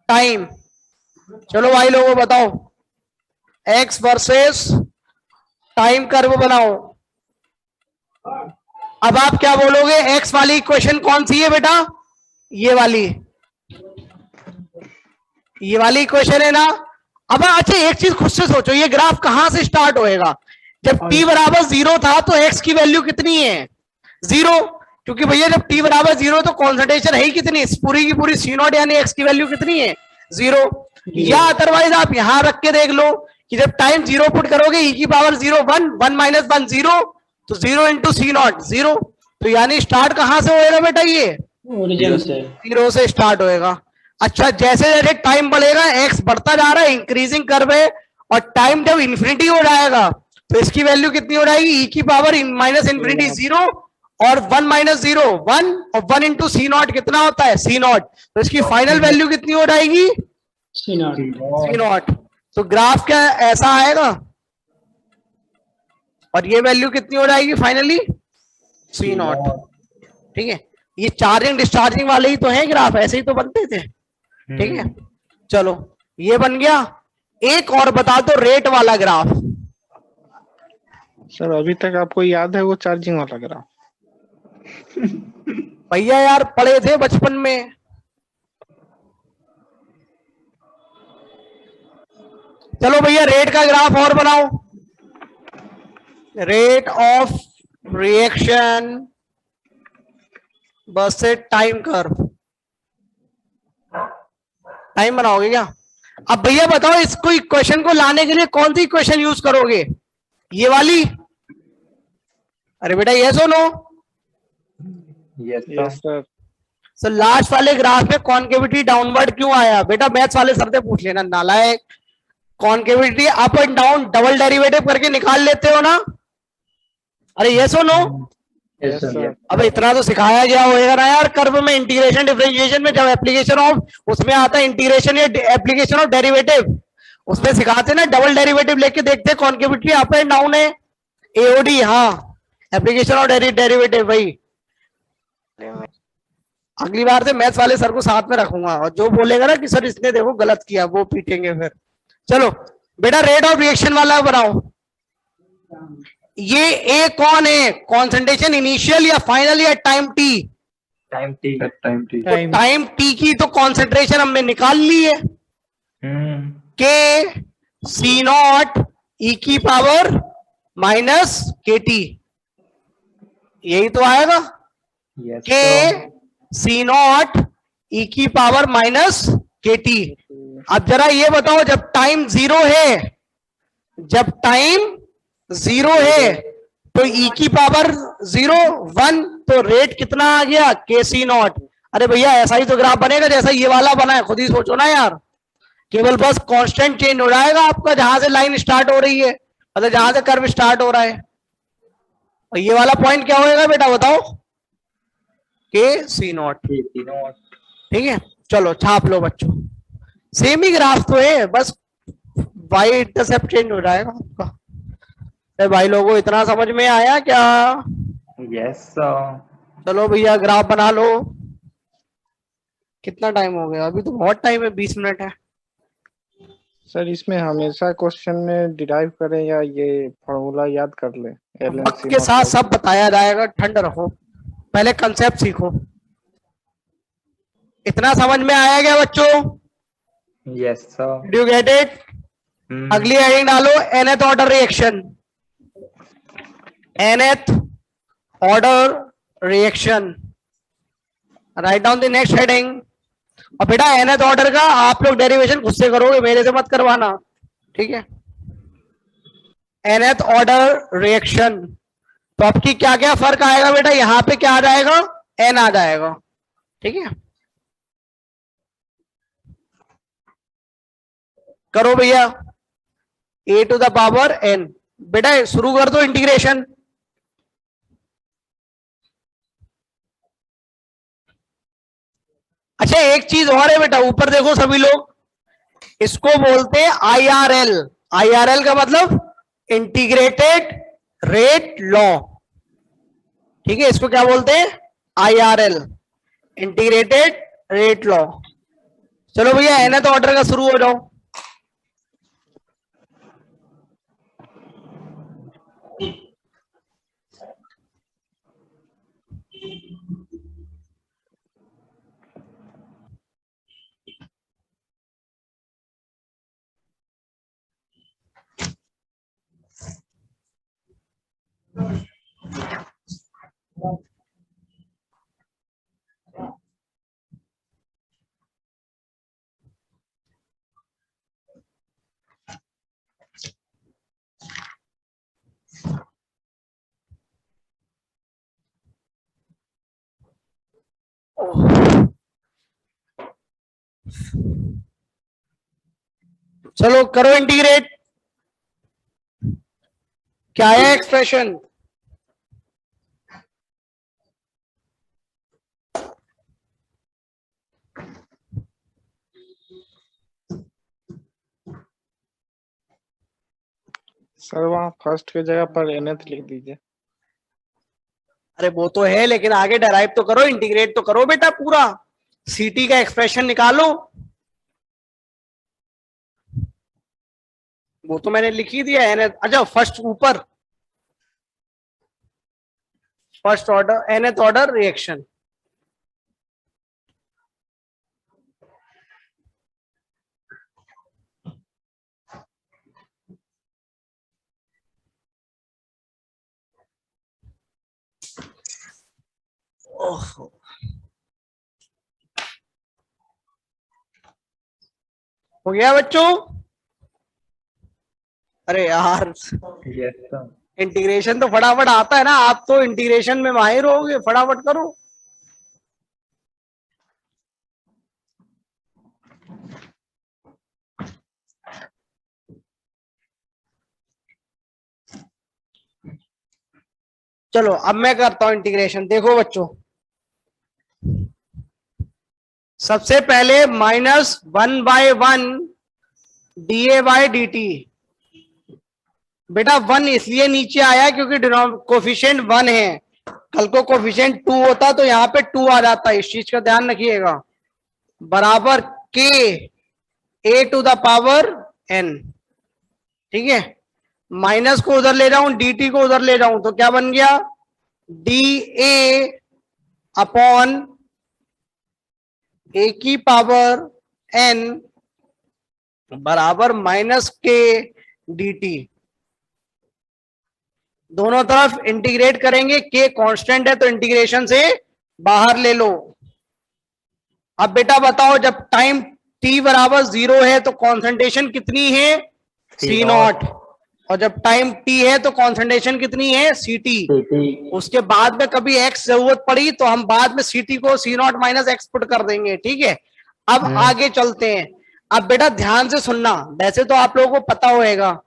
टाइम। चलो भाई लोगों बताओ, एक्स वर्सेस टाइम कर्व बनाओ। अब आप क्या बोलोगे, एक्स वाली इक्वेशन कौन सी है बेटा, ये वाली, ये वाली इक्वेशन है ना। अब अच्छा एक चीज खुद से सोचो, ये ग्राफ कहां से स्टार्ट होएगा, जब t बराबर 0 था तो x की वैल्यू कितनी है, 0, क्योंकि भैया जब t बराबर 0 तो कॉन्सेंट्रेशन है ही कितनी, पूरी की पूरी सी नॉट यानी x की वैल्यू कितनी है 0। या अदरवाइज आप यहां रख के देख लो कि जब टाइम 0 पुट करोगे e की पावर 0 1, 1 माइनस 1 0, तो 0 इंटू सी नॉट 0, तो यानी स्टार्ट कहां से होएगा बेटा, ये ओरिजिन से 0 से स्टार्ट होएगा। अच्छा जैसे जैसे टाइम बढ़ेगा x बढ़ता जा रहा है, इंक्रीजिंग कर्व है, और टाइम जब इन्फिनिटी हो जाएगा तो इसकी वैल्यू कितनी हो जाएगी, e की पावर माइनस इन्फिनिटी 0 और 1 माइनस 0 1, और 1 इंटू सी नॉट कितना होता है सी नॉट, तो इसकी फाइनल वैल्यू कितनी हो जाएगी सी नॉट। C not. तो ग्राफ क्या ऐसा आएगा, और ये वैल्यू कितनी हो जाएगी फाइनली सी नॉट। ठीक है, ये चार्जिंग डिस्चार्जिंग वाले ही तो हैं ग्राफ, ऐसे ही तो बनते थे। ठीक है, चलो ये बन गया। एक और बता दो रेट वाला ग्राफ। सर अभी तक आपको याद है वो चार्जिंग वाला ग्राफ। भैया यार पढ़े थे बचपन में। चलो भैया रेट का ग्राफ और बनाओ, rate of reaction versus time curve. Time बनाओगे क्या? अब भैया बताओ इसको इक्वेशन को लाने के लिए कौन सी इक्वेशन यूज करोगे? ये वाली? अरे बेटा ये सुनो, Yes, yes sir. Sir. So last वाले ग्राफ में कॉन्केविटी डाउनवर्ड क्यों आया? बेटा मैथ्स वाले सर से पूछ लेना, नालायक। Concavity up and down double derivative करके निकाल लेते हो ना? अरे ये सुनो, Yes, यस sir. सर। अब इतना तो सिखाया गया होगा ना यार। कर्व में इंटीग्रेशन डिफरेंशिएशन में जब एप्लीकेशन ऑफ उसमें आता है इंटीग्रेशन या एप्लीकेशन ऑफ डेरिवेटिव, उसमें सिखाते ना डबल डेरिवेटिव लेके देखते हैं कॉन्केविटी अप एंड डाउन है, एओडी। हाँ, एप्लीकेशन ऑफ डेरिवेटिव भाई। अगली बार से मैथ्स वाले सर को साथ में रखूंगा, और जो बोलेगा ना कि सर इसने देखो गलत किया, वो पीटेंगे फिर। चलो बेटा रेट ऑफ रिएक्शन वाला बनाओ। ये ए कौन है? कॉन्सेंट्रेशन इनिशियल या फाइनल या time T? Time T. At time T. Time T की तो कॉन्सेंट्रेशन हमने निकाल ली है, के सी नॉट ई की पावर माइनस के टी, यही तो आएगा। Yes, के sir. सी नॉट ई की पावर माइनस के टी। अब जरा ये बताओ, जब टाइम जीरो है, जब टाइम जीरो है तो ई की पावर 0 1, तो रेट कितना आ गया? के सी नॉट। अरे भैया ऐसा ही तो ग्राफ बनेगा जैसा ये वाला बना है, खुद ही सोचो ना यार। केवल बस कांस्टेंट चेंज हो जाएगा आपका, जहां से लाइन स्टार्ट हो रही है, मतलब जहां से कर्व स्टार्ट हो रहा है। और ये वाला पॉइंट क्या होएगा बेटा बताओ? के सी नॉट। T naught. ठीक है, चलो छाप लो बच्चों, सेम ही ग्राफ तो है, बस वाई इंटरसेप्ट चेंज हो जाएगा आपका। अरे भाई लोगों इतना समझ में आया क्या? Yes, sir. चलो भैया ग्राफ बना लो। कितना टाइम हो गया? अभी तो बहुत टाइम है, 20 मिनट है। सर इसमें हमेशा क्वेश्चन में डिराइव करें या ये फॉर्मूला याद कर ले? वक्त के साथ सब बताया जाएगा, ठंड रखो, पहले कंसेप्ट सीखो। इतना समझ में आया क्या बच्चों? Yes, sir. Do you get it? अगली हेडिंग डालो, nth order reaction. nth order reaction, write down the next heading. और बेटा nth ऑर्डर का आप लोग डेरिवेशन खुद से करोगे, मेरे से मत करवाना, ठीक है? nth ऑर्डर रिएक्शन, तो आपकी क्या क्या फर्क आएगा बेटा? यहां पे क्या आ जाएगा? n आ जाएगा, ठीक है? करो भैया, a to the power n। बेटा शुरू कर दो इंटीग्रेशन। अच्छा एक चीज और है बेटा, ऊपर देखो सभी लोग, इसको बोलते हैं IRL। IRL का मतलब इंटीग्रेटेड रेट लॉ, ठीक है? इसको क्या बोलते हैं? IRL, integrated rate law. चलो भैया nth ऑर्डर का शुरू हो जाओ। चलो करो इंटीग्रेट। क्या है एक्सप्रेशन? सर वहाँ फर्स्ट की जगह पर nth लिख दीजिए। अरे वो तो है, लेकिन आगे डेराइव तो करो, इंटीग्रेट तो करो बेटा, पूरा सीटी का एक्सप्रेशन निकालो। वो तो मैंने लिख ही दिया है। अच्छा फर्स्ट ऊपर, first order nth order reaction. ओहो, हो गया बच्चों? अरे यार, Yes, sir. इंटीग्रेशन तो फटाफट आता है ना, आप तो इंटीग्रेशन में माहिर होगे, फटाफट करो। चलो अब मैं करता हूं इंटीग्रेशन। देखो बच्चों, सबसे पहले -1/1 dA/dt। बेटा 1 इसलिए नीचे आया क्योंकि कोफिशिएंट 1 है, कल को कोफिशिएंट 2 होता तो यहाँ पे 2 आ जाता, इस चीज का ध्यान रखिएगा। बराबर k a⁴n, ठीक है। माइनस को उधर ले जाऊं, dt को उधर ले जाऊं तो क्या बन गया, dA/a⁴n बराबर -k dt। दोनों तरफ इंटीग्रेट करेंगे, k कांस्टेंट है तो इंटीग्रेशन से बाहर ले लो। अब बेटा बताओ, जब टाइम t बराबर 0 है तो कॉन्सेंट्रेशन कितनी है, C0, और जब टाइम t है तो कॉन्सेंट्रेशन कितनी है, Ct। उसके बाद में कभी x जरूरत पड़ी तो हम बाद में Ct को C0 माइनस x पुट कर देंगे, ठीक है। अब आगे चलते हैं। अब बेटा ध्यान से सुनना, वैसे तो आप लोगों को पता होगा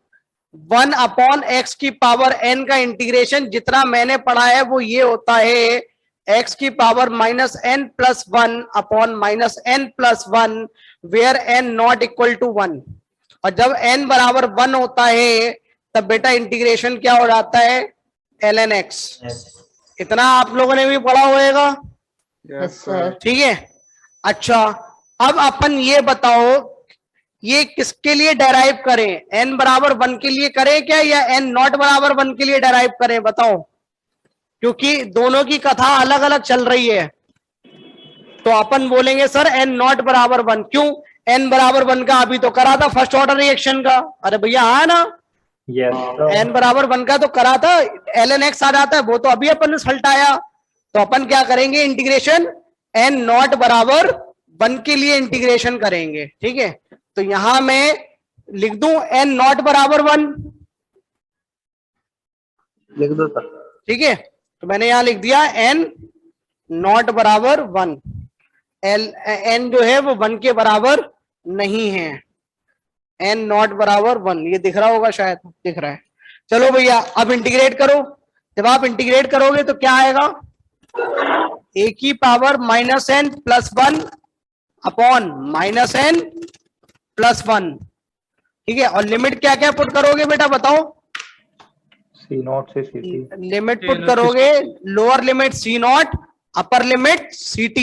1/x⁴n का इंटीग्रेशन जितना मैंने पढ़ा है वो ये होता है x⁻n + 1/(-n+1) where n not equal to 1। और जब n बराबर 1 होता है तब बेटा इंटीग्रेशन क्या हो जाता है, ln x। इतना आप लोगों ने भी पढ़ा होगा, यस सर। ठीक है। अच्छा, अब अपन ये बताओ ये किसके लिए डेराइव करें, n बराबर 1 के लिए करें क्या, या n नॉट बराबर 1 के लिए डेराइव करें, बताओ। क्योंकि दोनों की कथा अलग अलग चल रही है, तो अपन बोलेंगे सर n नॉट बराबर 1। क्यों, n बराबर 1 का अभी तो करा था फर्स्ट ऑर्डर रिएक्शन का, अरे भैया हाँ ना, Yes, sir. n बराबर 1 का तो करा था, ln x आ जाता है, वो तो अभी अपन ने सल्टाया। तो अपन क्या करेंगे, इंटीग्रेशन n नॉट बराबर 1 के लिए इंटीग्रेशन करेंगे, ठीक है। तो यहां मैं लिख दूं n नॉट बराबर 1, लिख दो सर। ठीक है। तो मैंने यहां लिख दिया n नॉट बराबर 1, n जो है वो 1 के बराबर नहीं है, n नॉट बराबर 1, ये दिख रहा होगा, शायद दिख रहा है। चलो भैया अब इंटीग्रेट करो। जब आप इंटीग्रेट करोगे तो क्या आएगा, a⁻n + 1/(-n+1), ठीक है। और लिमिट क्या क्या पुट करोगे बेटा बताओ, C0 से Ct। लिमिट पुट करोगे, lower limit C0, upper limit Ct,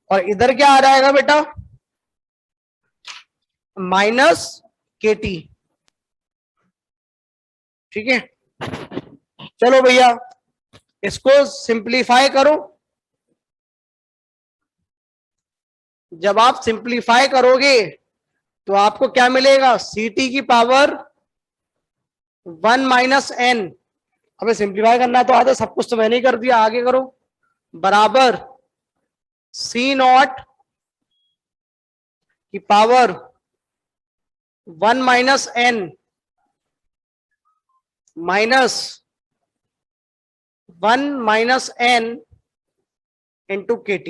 और इधर क्या आ जाएगा बेटा, -kT, ठीक है। चलो भैया इसको सिंप्लीफाई करो। जब आप सिंप्लीफाई करोगे तो आपको क्या मिलेगा, Ct⁻1 - n। अबे सिंप्लीफाई करना तो आता, सब कुछ तो मैंने ही कर दिया, आगे करो। बराबर C0 की power 1 - n minus 1 - n into kT।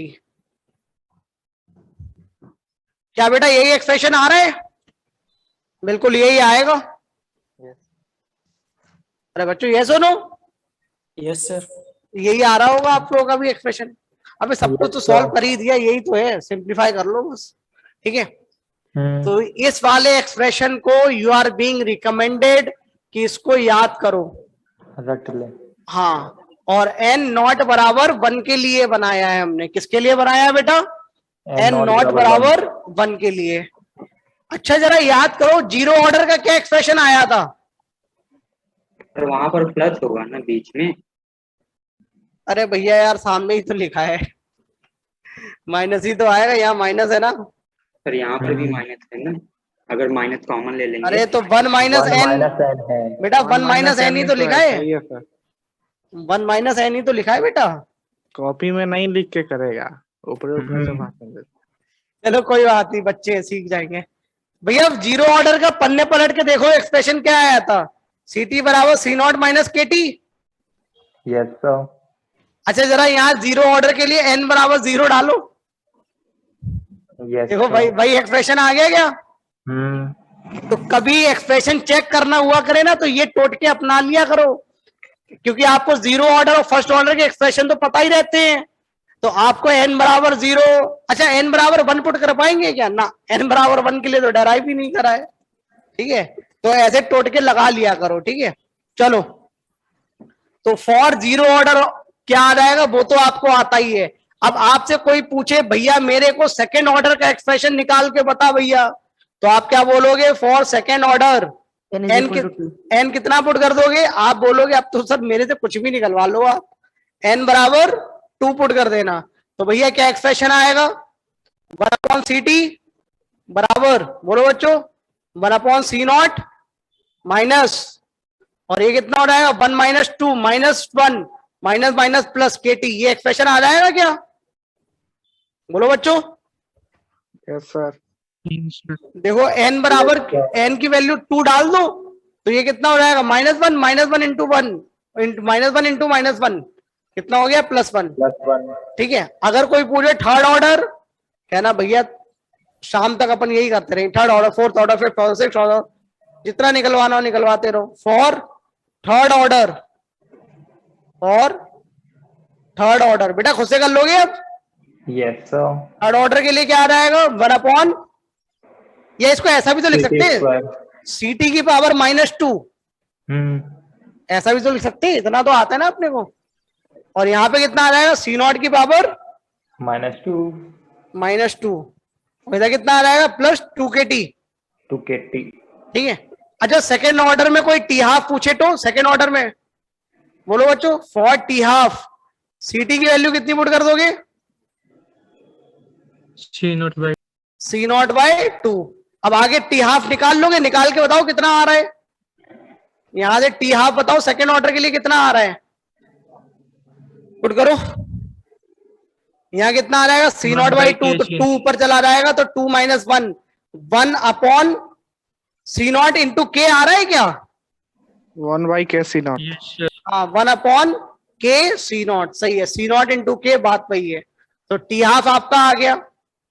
क्या बेटा यही एक्सप्रेशन आ रहा है, बिल्कुल यही आएगा। अरे बच्चों ये सुनो, यस सर। यही आ रहा होगा आप लोगों का भी एक्सप्रेशन। अबे सब कुछ तो सॉल्व कर ही दिया, यही तो है, सिंप्लीफाई कर लो बस, ठीक है। तो इस वाले एक्सप्रेशन को यू आर बीइंग रिकमेंडेड कि इसको याद करो, रट ले। हाँ। और n नॉट बराबर 1 के लिए बनाया है हमने, किसके लिए बनाया है बेटा, n नॉट बराबर 1 के लिए। अच्छा जरा याद करो, जीरो ऑर्डर का क्या एक्सप्रेशन आया था, पर वहां पर प्लस होगा ना बीच में। अरे भैया यार सामने ही तो लिखा है, माइनस ही तो आएगा, यहाँ माइनस है ना। पर यहाँ पर भी माइनस है ना, अगर माइनस कॉमन ले लेंगे। अरे तो 1 - n बेटा, 1 - n ही तो लिखा है, 1 - n ही तो लिखा है बेटा, कॉपी में नहीं लिख के करेगा, ऊपर ऊपर से भाषण दे। चलो कोई बात नहीं, बच्चे सीख जाएंगे। भैया जीरो ऑर्डर का पन्ने पलट के देखो एक्सप्रेशन क्या आया था, CT बराबर C0 minus KT। Yes sir. अच्छा जरा यहाँ जीरो ऑर्डर के लिए n बराबर 0 डालो। यस देखो भाई एक्सप्रेशन आ गया क्या? तो कभी एक्सप्रेशन चेक करना हुआ करे ना तो ये टोटके अपना लिया करो, क्योंकि आपको जीरो ऑर्डर और फर्स्ट ऑर्डर के एक्सप्रेशन तो पता ही रहते हैं। तो आपको n बराबर 0, अच्छा n बराबर 1 पुट कर पाएंगे क्या? ना, n बराबर 1 के लिए तो डेराइव ही नहीं करा है। ठीक है, तो ऐसे टोटके लगा लिया करो। ठीक है, चलो तो फॉर जीरो ऑर्डर क्या आ जाएगा वो तो आपको आता ही है। अब आपसे कोई पूछे भैया मेरे को सेकेंड ऑर्डर का एक्सप्रेशन निकाल के बता भैया, तो आप क्या बोलोगे? फॉर सेकेंड ऑर्डर n कितना पुट कर दोगे? आप बोलोगे अब तो सर मेरे से कुछ भी निकलवा लो आप, n बराबर 2 पुट कर देना। तो भैया क्या एक्सप्रेशन आएगा? 1/CT बराबर, बोलो बच्चों, 1/C0 माइनस, और ये कितना हो जाएगा? 1 minus 2 minus 1 minus minus plus KT। ये एक्सप्रेशन आ जाएगा क्या? बोलो बच्चों। Yes sir. देखो n बराबर, n की वैल्यू 2 डाल दो तो ये कितना हो जाएगा? -1 -1 इंटू 1 -1 इंटू -1 कितना हो गया? +1। ठीक है, अगर कोई पूछे थर्ड ऑर्डर, कहना भैया शाम तक अपन यही करते रहे, third order, fourth order, fifth order, sixth order, जितना निकलवाना हो निकलवाते रहो। फॉर थर्ड ऑर्डर, और थर्ड ऑर्डर बेटा खुद से कर लोगे अब। Yes sir. थर्ड ऑर्डर के लिए क्या आ जाएगा? 1/, या इसको ऐसा भी तो लिख सकते हैं, CT की पावर -2, ऐसा भी तो लिख सकते हैं, इतना तो आता है ना अपने को। और यहाँ पे कितना आ जाएगा? C0 की पावर -2, इधर कितना आ जाएगा? +2KT। ठीक है, अच्छा सेकेंड ऑर्डर में कोई टी हाफ पूछे तो सेकेंड ऑर्डर में बोलो बच्चों, फॉर टी हाफ CT की वैल्यू कितनी पुट कर दोगे? C0/2। अब आगे टी हाफ निकाल लोगे, निकाल के बताओ कितना आ रहा है। यहां से टी हाफ बताओ सेकेंड ऑर्डर के लिए कितना आ रहा है, पुट करो। यहां कितना आ जाएगा? C0/2, तो 2 ऊपर चला जाएगा तो 2 - 1 1/C0 इंटू K आ रहा है क्या? 1/K/C0। हाँ, 1/K/C0 सही है, C0 इंटू K बात वही है। तो टी हाफ आपका आ गया।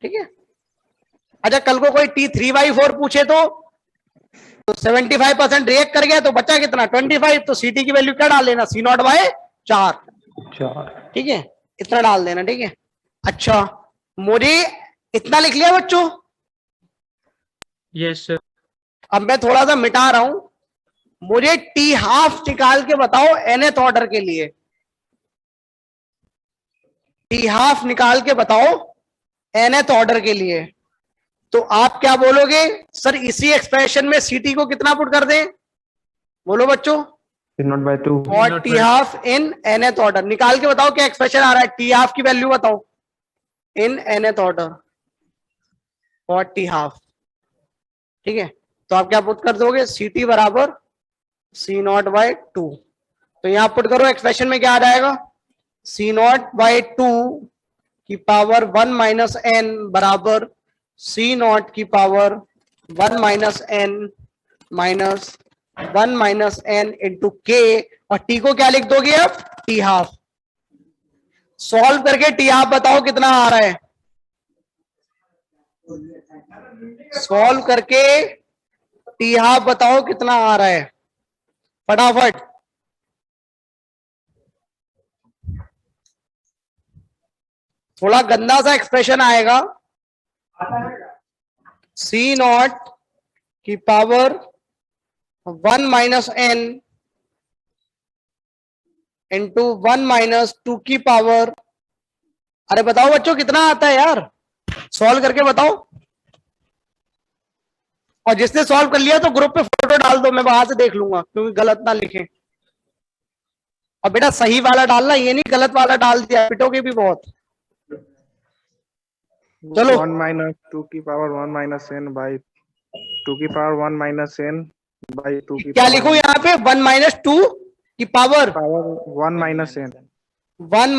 ठीक है, अच्छा कल को कोई T3/4 पूछे तो 75% रिएक्ट कर गया तो बचा कितना? 25। तो CT की वैल्यू क्या डाल लेना? C0/4। ठीक है, इतना डाल देना। ठीक है, अच्छा मुझे इतना लिख लिया बच्चों? Yes sir. अब मैं थोड़ा सा मिटा रहा हूं, मुझे टी हाफ निकाल के बताओ nth ऑर्डर के लिए। टी हाफ निकाल के बताओ nth ऑर्डर के लिए। तो आप क्या बोलोगे? सर इसी एक्सप्रेशन में CT को कितना पुट कर दें? बोलो बच्चों। C0/2 और T half in nth order निकाल के बताओ क्या एक्सप्रेशन आ रहा है। टी हाफ की वैल्यू बताओ इन nth ऑर्डर और टी हाफ। ठीक है, तो आप क्या पुट कर दोगे? CT बराबर C0/2। तो यहां पुट करो, एक्सप्रेशन में क्या आ जाएगा? C0/2 की पावर 1 - n बराबर C0 की power 1 - n minus 1 - n into K, और T को क्या लिख दोगे अब? T half. सॉल्व करके टी हाफ बताओ कितना आ रहा है। सॉल्व करके टी हाफ बताओ कितना आ रहा है, फटाफट। थोड़ा गंदा सा एक्सप्रेशन आएगा। C0 की पावर 1 - n इंटू 1 - 2 की पावर, अरे बताओ बच्चों कितना आता है यार, सॉल्व करके बताओ। और जिसने सॉल्व कर लिया तो ग्रुप पे फोटो डाल दो, मैं वहां से देख लूंगा, क्योंकि गलत ना लिखें। और बेटा सही वाला डालना, ये नहीं गलत वाला डाल दिया, पिटोगे भी बहुत। चलो 1 - 2 की पावर 1 - n बाई 2 की पावर 1 - n बाई 2 की क्या लिखो यहाँ पे? 1 - 2 की power 1 - n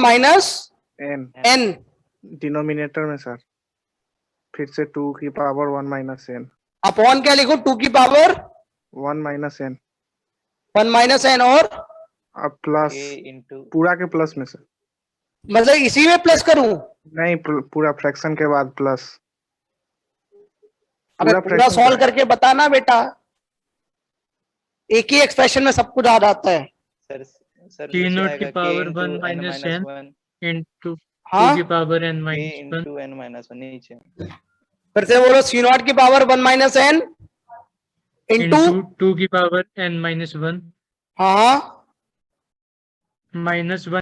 1 - N N denominator में सर, फिर से 2 की पावर 1 माइनस एन, अपॉन क्या लिखूं? 2 की power 1 minus N, 1 minus N और अब प्लस पूरा के प्लस में सर, मतलब इसी में प्लस करूं? नहीं पूरा फ्रैक्शन के बाद प्लस। अबे पूरा fraction सॉल्व का है। करके बताना बेटा, एक ही एक्सप्रेशन में सब कुछ आ जाता है। सर K नॉट की पावर 1 माइनस एन इंटू हाँ 2 की पावर n माइनस 1 नीचे फिर से बोलो, सी नॉट की power 1 minus N into, into 2 की पावर n माइनस 1 हाँ माइनस 1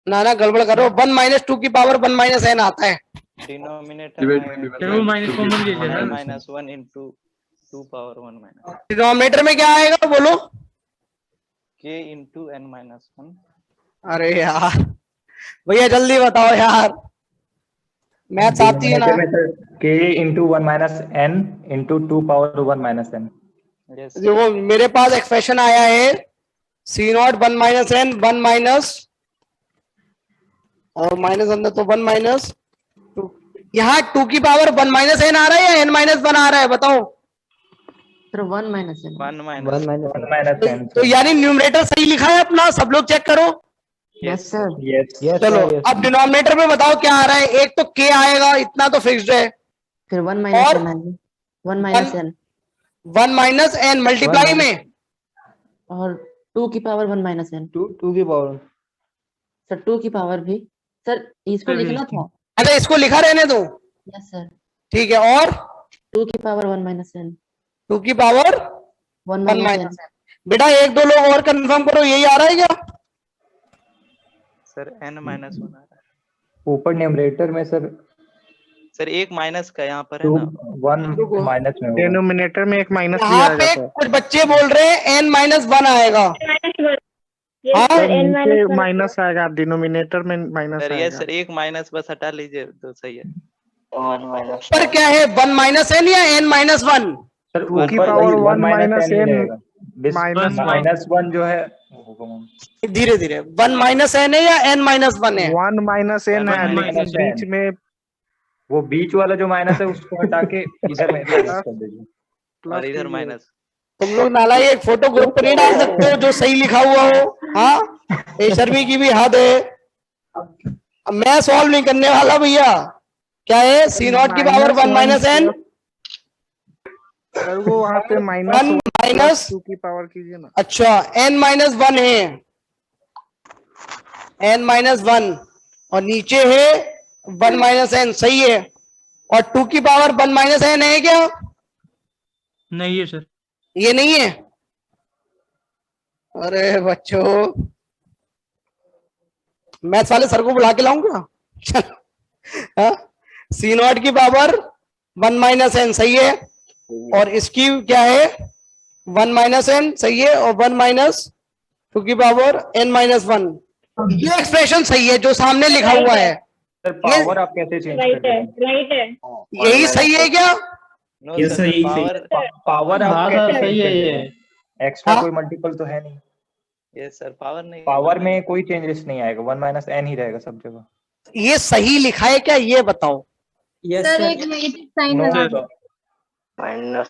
ना गड़बड़ करो, 1 माइनस 2 की पावर 1 माइनस एन आता है। डिनोमिनेटर Divide में में divide चलो वो माइनस कॉमन ले लेना। -1 इंटू 2 पावर 1 माइनस डिनोमिनेटर में क्या आएगा बोलो? k into n minus 1। अरे यार भैया जल्दी बताओ यार, मैथ्स आती है ना? k into 1 minus n into 2 power 1 minus n। Yes जो वो मेरे पास एक्सप्रेशन आया है सी नॉट 1 माइनस एन 1 माइनस और माइनस अंदर तो 1 माइनस, यहाँ 2 की पावर 1 माइनस एन आ रहा है या n माइनस 1 आ रहा है बताओ? Sir 1 minus N 1 minus 1 minus n। तो यानी न्यूमरेटर सही लिखा है अपना, सब लोग चेक करो। यस सर यस चलो अब डिनोमिनेटर में बताओ क्या आ रहा है? एक तो k आएगा, इतना तो फिक्स्ड है, फिर 1 माइनस और एन आएगा 1 minus N 1 minus N multiply में और 2 की पावर 1 माइनस एन 2 की पावर सर 2 की पावर भी सर इसको लिखना था। अच्छा इसको लिखा रहने दो, यस सर ठीक है, और 2 की पावर 1 माइनस एन 2 की पावर 1 1 माइनस माइनस एन। बेटा एक दो लोग और कंफर्म करो, यही आ रहा है क्या? सर n माइनस 1 आ रहा है ऊपर न्यूमरेटर में सर सर, एक माइनस का यहाँ पर है 2 ना। 1 माइनस में होगा। डिनोमिनेटर में एक माइनस भी यहाँ आएगा पे सर। कुछ बच्चे बोल रहे हैं n माइनस 1 आएगा। हाँ सर नीचे माइनस आएगा, डिनोमिनेटर में माइनस सर यस आएगा। सर, एक माइनस बस हटा लीजिए तो सही है। 1 माइनस पर क्या है, 1 माइनस एन या n माइनस 1? सर 2 की ऊपर पावर 1 1 माइनस n ही एन रहेगा। माइनस माइनस 1 जो है होगा। धीरे धीरे 1 माइनस एन है या n माइनस 1 है? 1 माइनस एन है, One लेकिन minus बीच में वो बीच वाला जो माइनस है उसको हटा के इधर में माइनस कर दीजिए। प्लस और इधर माइनस। तुम लोग नालायक एक फोटो ग्रुप पे नहीं डाल सकते हो जो सही लिखा हुआ हो? हाँ बेशर्मी की भी हद है। अब मैं सॉल्व नहीं करने वाला भैया, क्या है सी नॉट की पावर 1 माइनस एन सर वो वहाँ पे 1 माइनस माइनस 2 की पावर कीजिए ना। अच्छा n माइनस 1 है, n माइनस 1 और नीचे है 1 माइनस एन, सही है। और 2 की पावर 1 माइनस एन है क्या? नहीं है सर। ये नहीं है? अरे बच्चों मैथ्स वाले सर को बुला के लाऊंगा। सी नॉट की पावर 1 माइनस एन सही है, और इसकी क्या है 1 माइनस एन सही है, और 1 माइनस 2 की पावर n माइनस 1। ये एक्सप्रेशन सही है जो सामने लिखा हुआ है। सर पावर आप कैसे चेंज करेंगे? यही सही है क्या? नो ये सर, सही पावर पावर आप हाँ कैसे सर सही है ये। एक्स्ट्रा हाँ? कोई मल्टीपल तो है नहीं। यस सर, पावर नहीं, पावर में कोई चेंजेस नहीं आएगा, 1 माइनस n ही रहेगा सब जगह। ये सही लिखा है क्या ये बताओ? यस सर सर एक नेगेटिव साइन नो लगा सर माइनस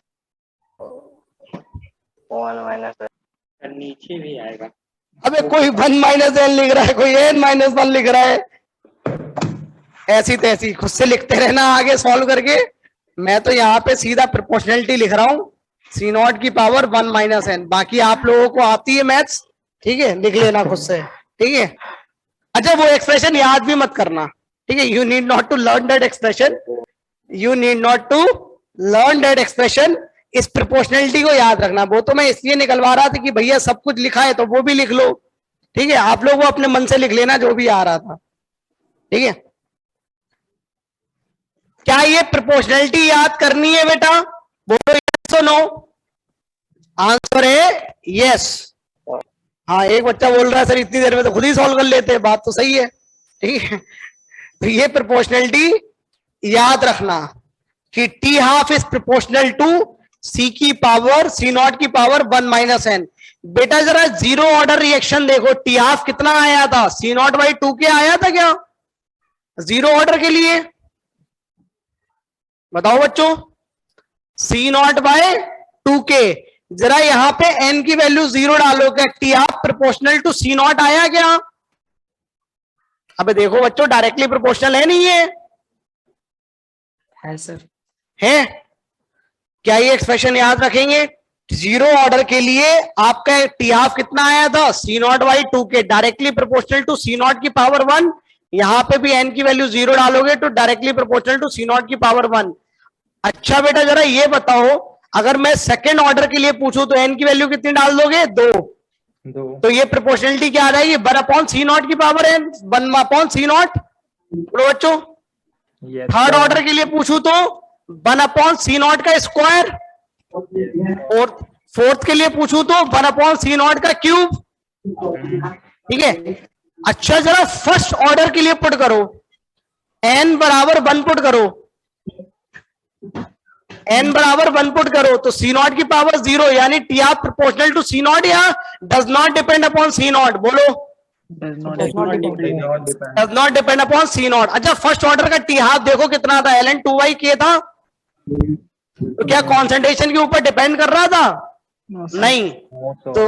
1 माइनस सर नीचे भी आएगा। अबे कोई 1 माइनस एन लिख रहा है, कोई n माइनस 1 लिख रहा है, ऐसी तैसी खुद से लिखते रहना आगे सॉल्व करके। मैं तो यहाँ पे सीधा प्रोपोर्शनलिटी लिख रहा हूँ, सी नॉट की पावर 1 माइनस एन। बाकी आप लोगों को आती है मैथ्स, ठीक है, लिख लेना खुद से, ठीक है। अच्छा वो एक्सप्रेशन याद भी मत करना, ठीक है। You need not to learn that expression, you need not to learn that expression. इस प्रोपोर्शनलिटी को याद रखना। वो तो मैं इसलिए निकलवा रहा था कि भैया सब कुछ लिखा है तो वो भी लिख लो, ठीक है। आप लोग वो अपने मन से लिख लेना जो भी आ रहा था, ठीक है। क्या ये प्रोपोर्शनलिटी याद करनी है बेटा? बोलो यस और नो। आंसर है यस। हाँ एक बच्चा बोल रहा है सर इतनी देर में तो खुद ही सॉल्व कर लेते हैं, बात तो सही है, ठीक है। तो ये प्रोपोर्शनलिटी याद रखना कि T half is proportional to C की पावर सी नॉट की पावर 1 माइनस एन। बेटा जरा जीरो ऑर्डर रिएक्शन देखो, टी हाफ कितना आया था, सी नॉट बाई 2k आया था क्या जीरो ऑर्डर के लिए? बताओ बच्चों, सी नॉट बाय 2k। जरा यहां पे n की वैल्यू 0 डालो, क्या T half proportional to C not आया क्या? अबे देखो बच्चों, डायरेक्टली प्रोपोर्शनल है नहीं है सर। है? क्या ये एक्सप्रेशन याद रखेंगे? जीरो ऑर्डर के लिए आपका टी हाफ कितना आया था, C naught by 2k, directly proportional to C not की पावर 1। यहां पे भी n की वैल्यू 0 डालोगे तो directly proportional to C not की पावर 1। अच्छा बेटा जरा ये बताओ, अगर मैं सेकेंड ऑर्डर के लिए पूछूं तो n की वैल्यू कितनी डाल दोगे? 2। तो ये प्रोपोर्शनलिटी क्या आ जाएगी? 1 अपॉन सी नॉट की power n, 1 upon C not. बोलो बच्चों। थर्ड ऑर्डर के लिए पूछूं तो 1 अपॉन सी नॉट का स्क्वायर। फोर्थ के लिए पूछूं तो 1 अपॉन सी नॉट का क्यूब। ठीक है। अच्छा जरा फर्स्ट ऑर्डर के लिए पुट करो, n बराबर 1 पुट करो, n बराबर 1 पुट करो तो सी नॉट की पावर 0, यानी T half proportional to C naught या does not depend upon C not? बोलो। Does not depend upon C naught. अच्छा फर्स्ट ऑर्डर का टी हाफ देखो कितना था, ln 2y था, तो क्या कॉन्सेंट्रेशन के ऊपर डिपेंड कर रहा था? नहीं। तो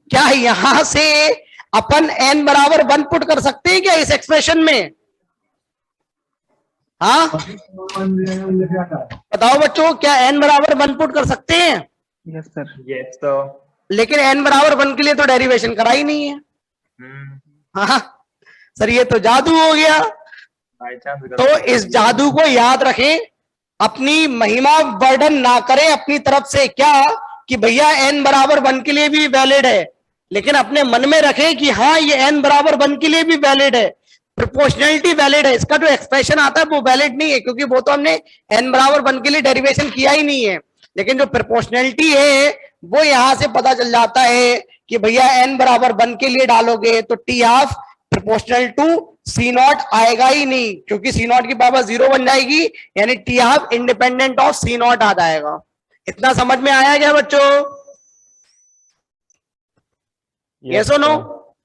क्या यहां से अपन n बराबर 1 पुट कर सकते हैं क्या इस एक्सप्रेशन में? हाँ बताओ बच्चों, क्या n बराबर 1 पुट कर सकते हैं? Yes sir. Yes sir. लेकिन n बराबर 1 के लिए तो डेरिवेशन करा ही नहीं है। हाँ सर, ये तो जादू हो गया। तो इस जादू को याद रखें, अपनी महिमा वर्णन ना करें अपनी तरफ से, क्या कि भैया n बराबर 1 के लिए भी वैलिड है, लेकिन अपने मन में रखें कि हाँ ये n बराबर 1 के लिए भी वैलिड है, प्रोपोर्शनलिटी वैलिड है। इसका जो एक्सप्रेशन आता है वो वैलिड नहीं है, क्योंकि वो तो हमने n बराबर 1 के लिए डेरिवेशन किया ही नहीं है। लेकिन जो प्रोपोर्शनलिटी है वो यहां से पता चल जाता है कि भैया n बराबर 1 के लिए डालोगे तो T half proportional to C not आएगा ही नहीं, क्योंकि सी नॉट की पावर 0 बन जाएगी, यानी T half independent of C naught आ जाएगा। इतना समझ में आया क्या बच्चों? यस और नो?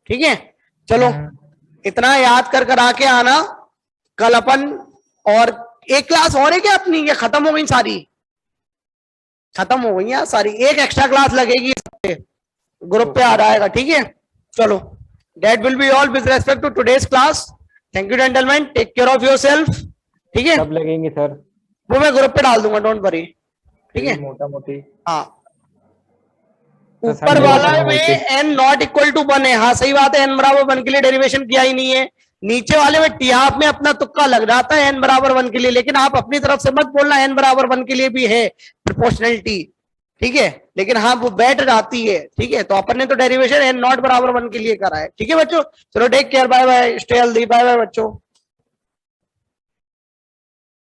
ठीक है, चलो इतना याद कर आके आना। कल अपन और एक क्लास और है क्या अपनी, ये खत्म हो गई सारी? खत्म हो गई यार सारी। एक एक्स्ट्रा क्लास लगेगी, ग्रुप पे आ जाएगा। ठीक है, चलो that will be all with respect to today's class. Thank you gentleman, take care of yourself. ठीक है, कब लगेंगे सर? वो मैं ग्रुप पे डाल दूंगा, डोंट वरी। ठीक है, मोटा मोटी। हाँ ऊपर वाला में n नॉट इक्वल टू 1 है। हाँ सही बात है, n बराबर 1 के लिए डेरिवेशन किया ही नहीं है। नीचे वाले में टी हाफ में अपना तुक्का लग जाता है n बराबर 1 के लिए, लेकिन आप अपनी तरफ से मत बोलना n बराबर 1 के लिए भी है प्रोपोर्शनलिटी। ठीक है, लेकिन हाँ वो बैठ जाती है। ठीक है, तो अपन ने तो डेरिवेशन n नॉट बराबर 1 के लिए करा है। ठीक है बच्चों, चलो take care, bye bye, stay healthy, bye bye बच्चों।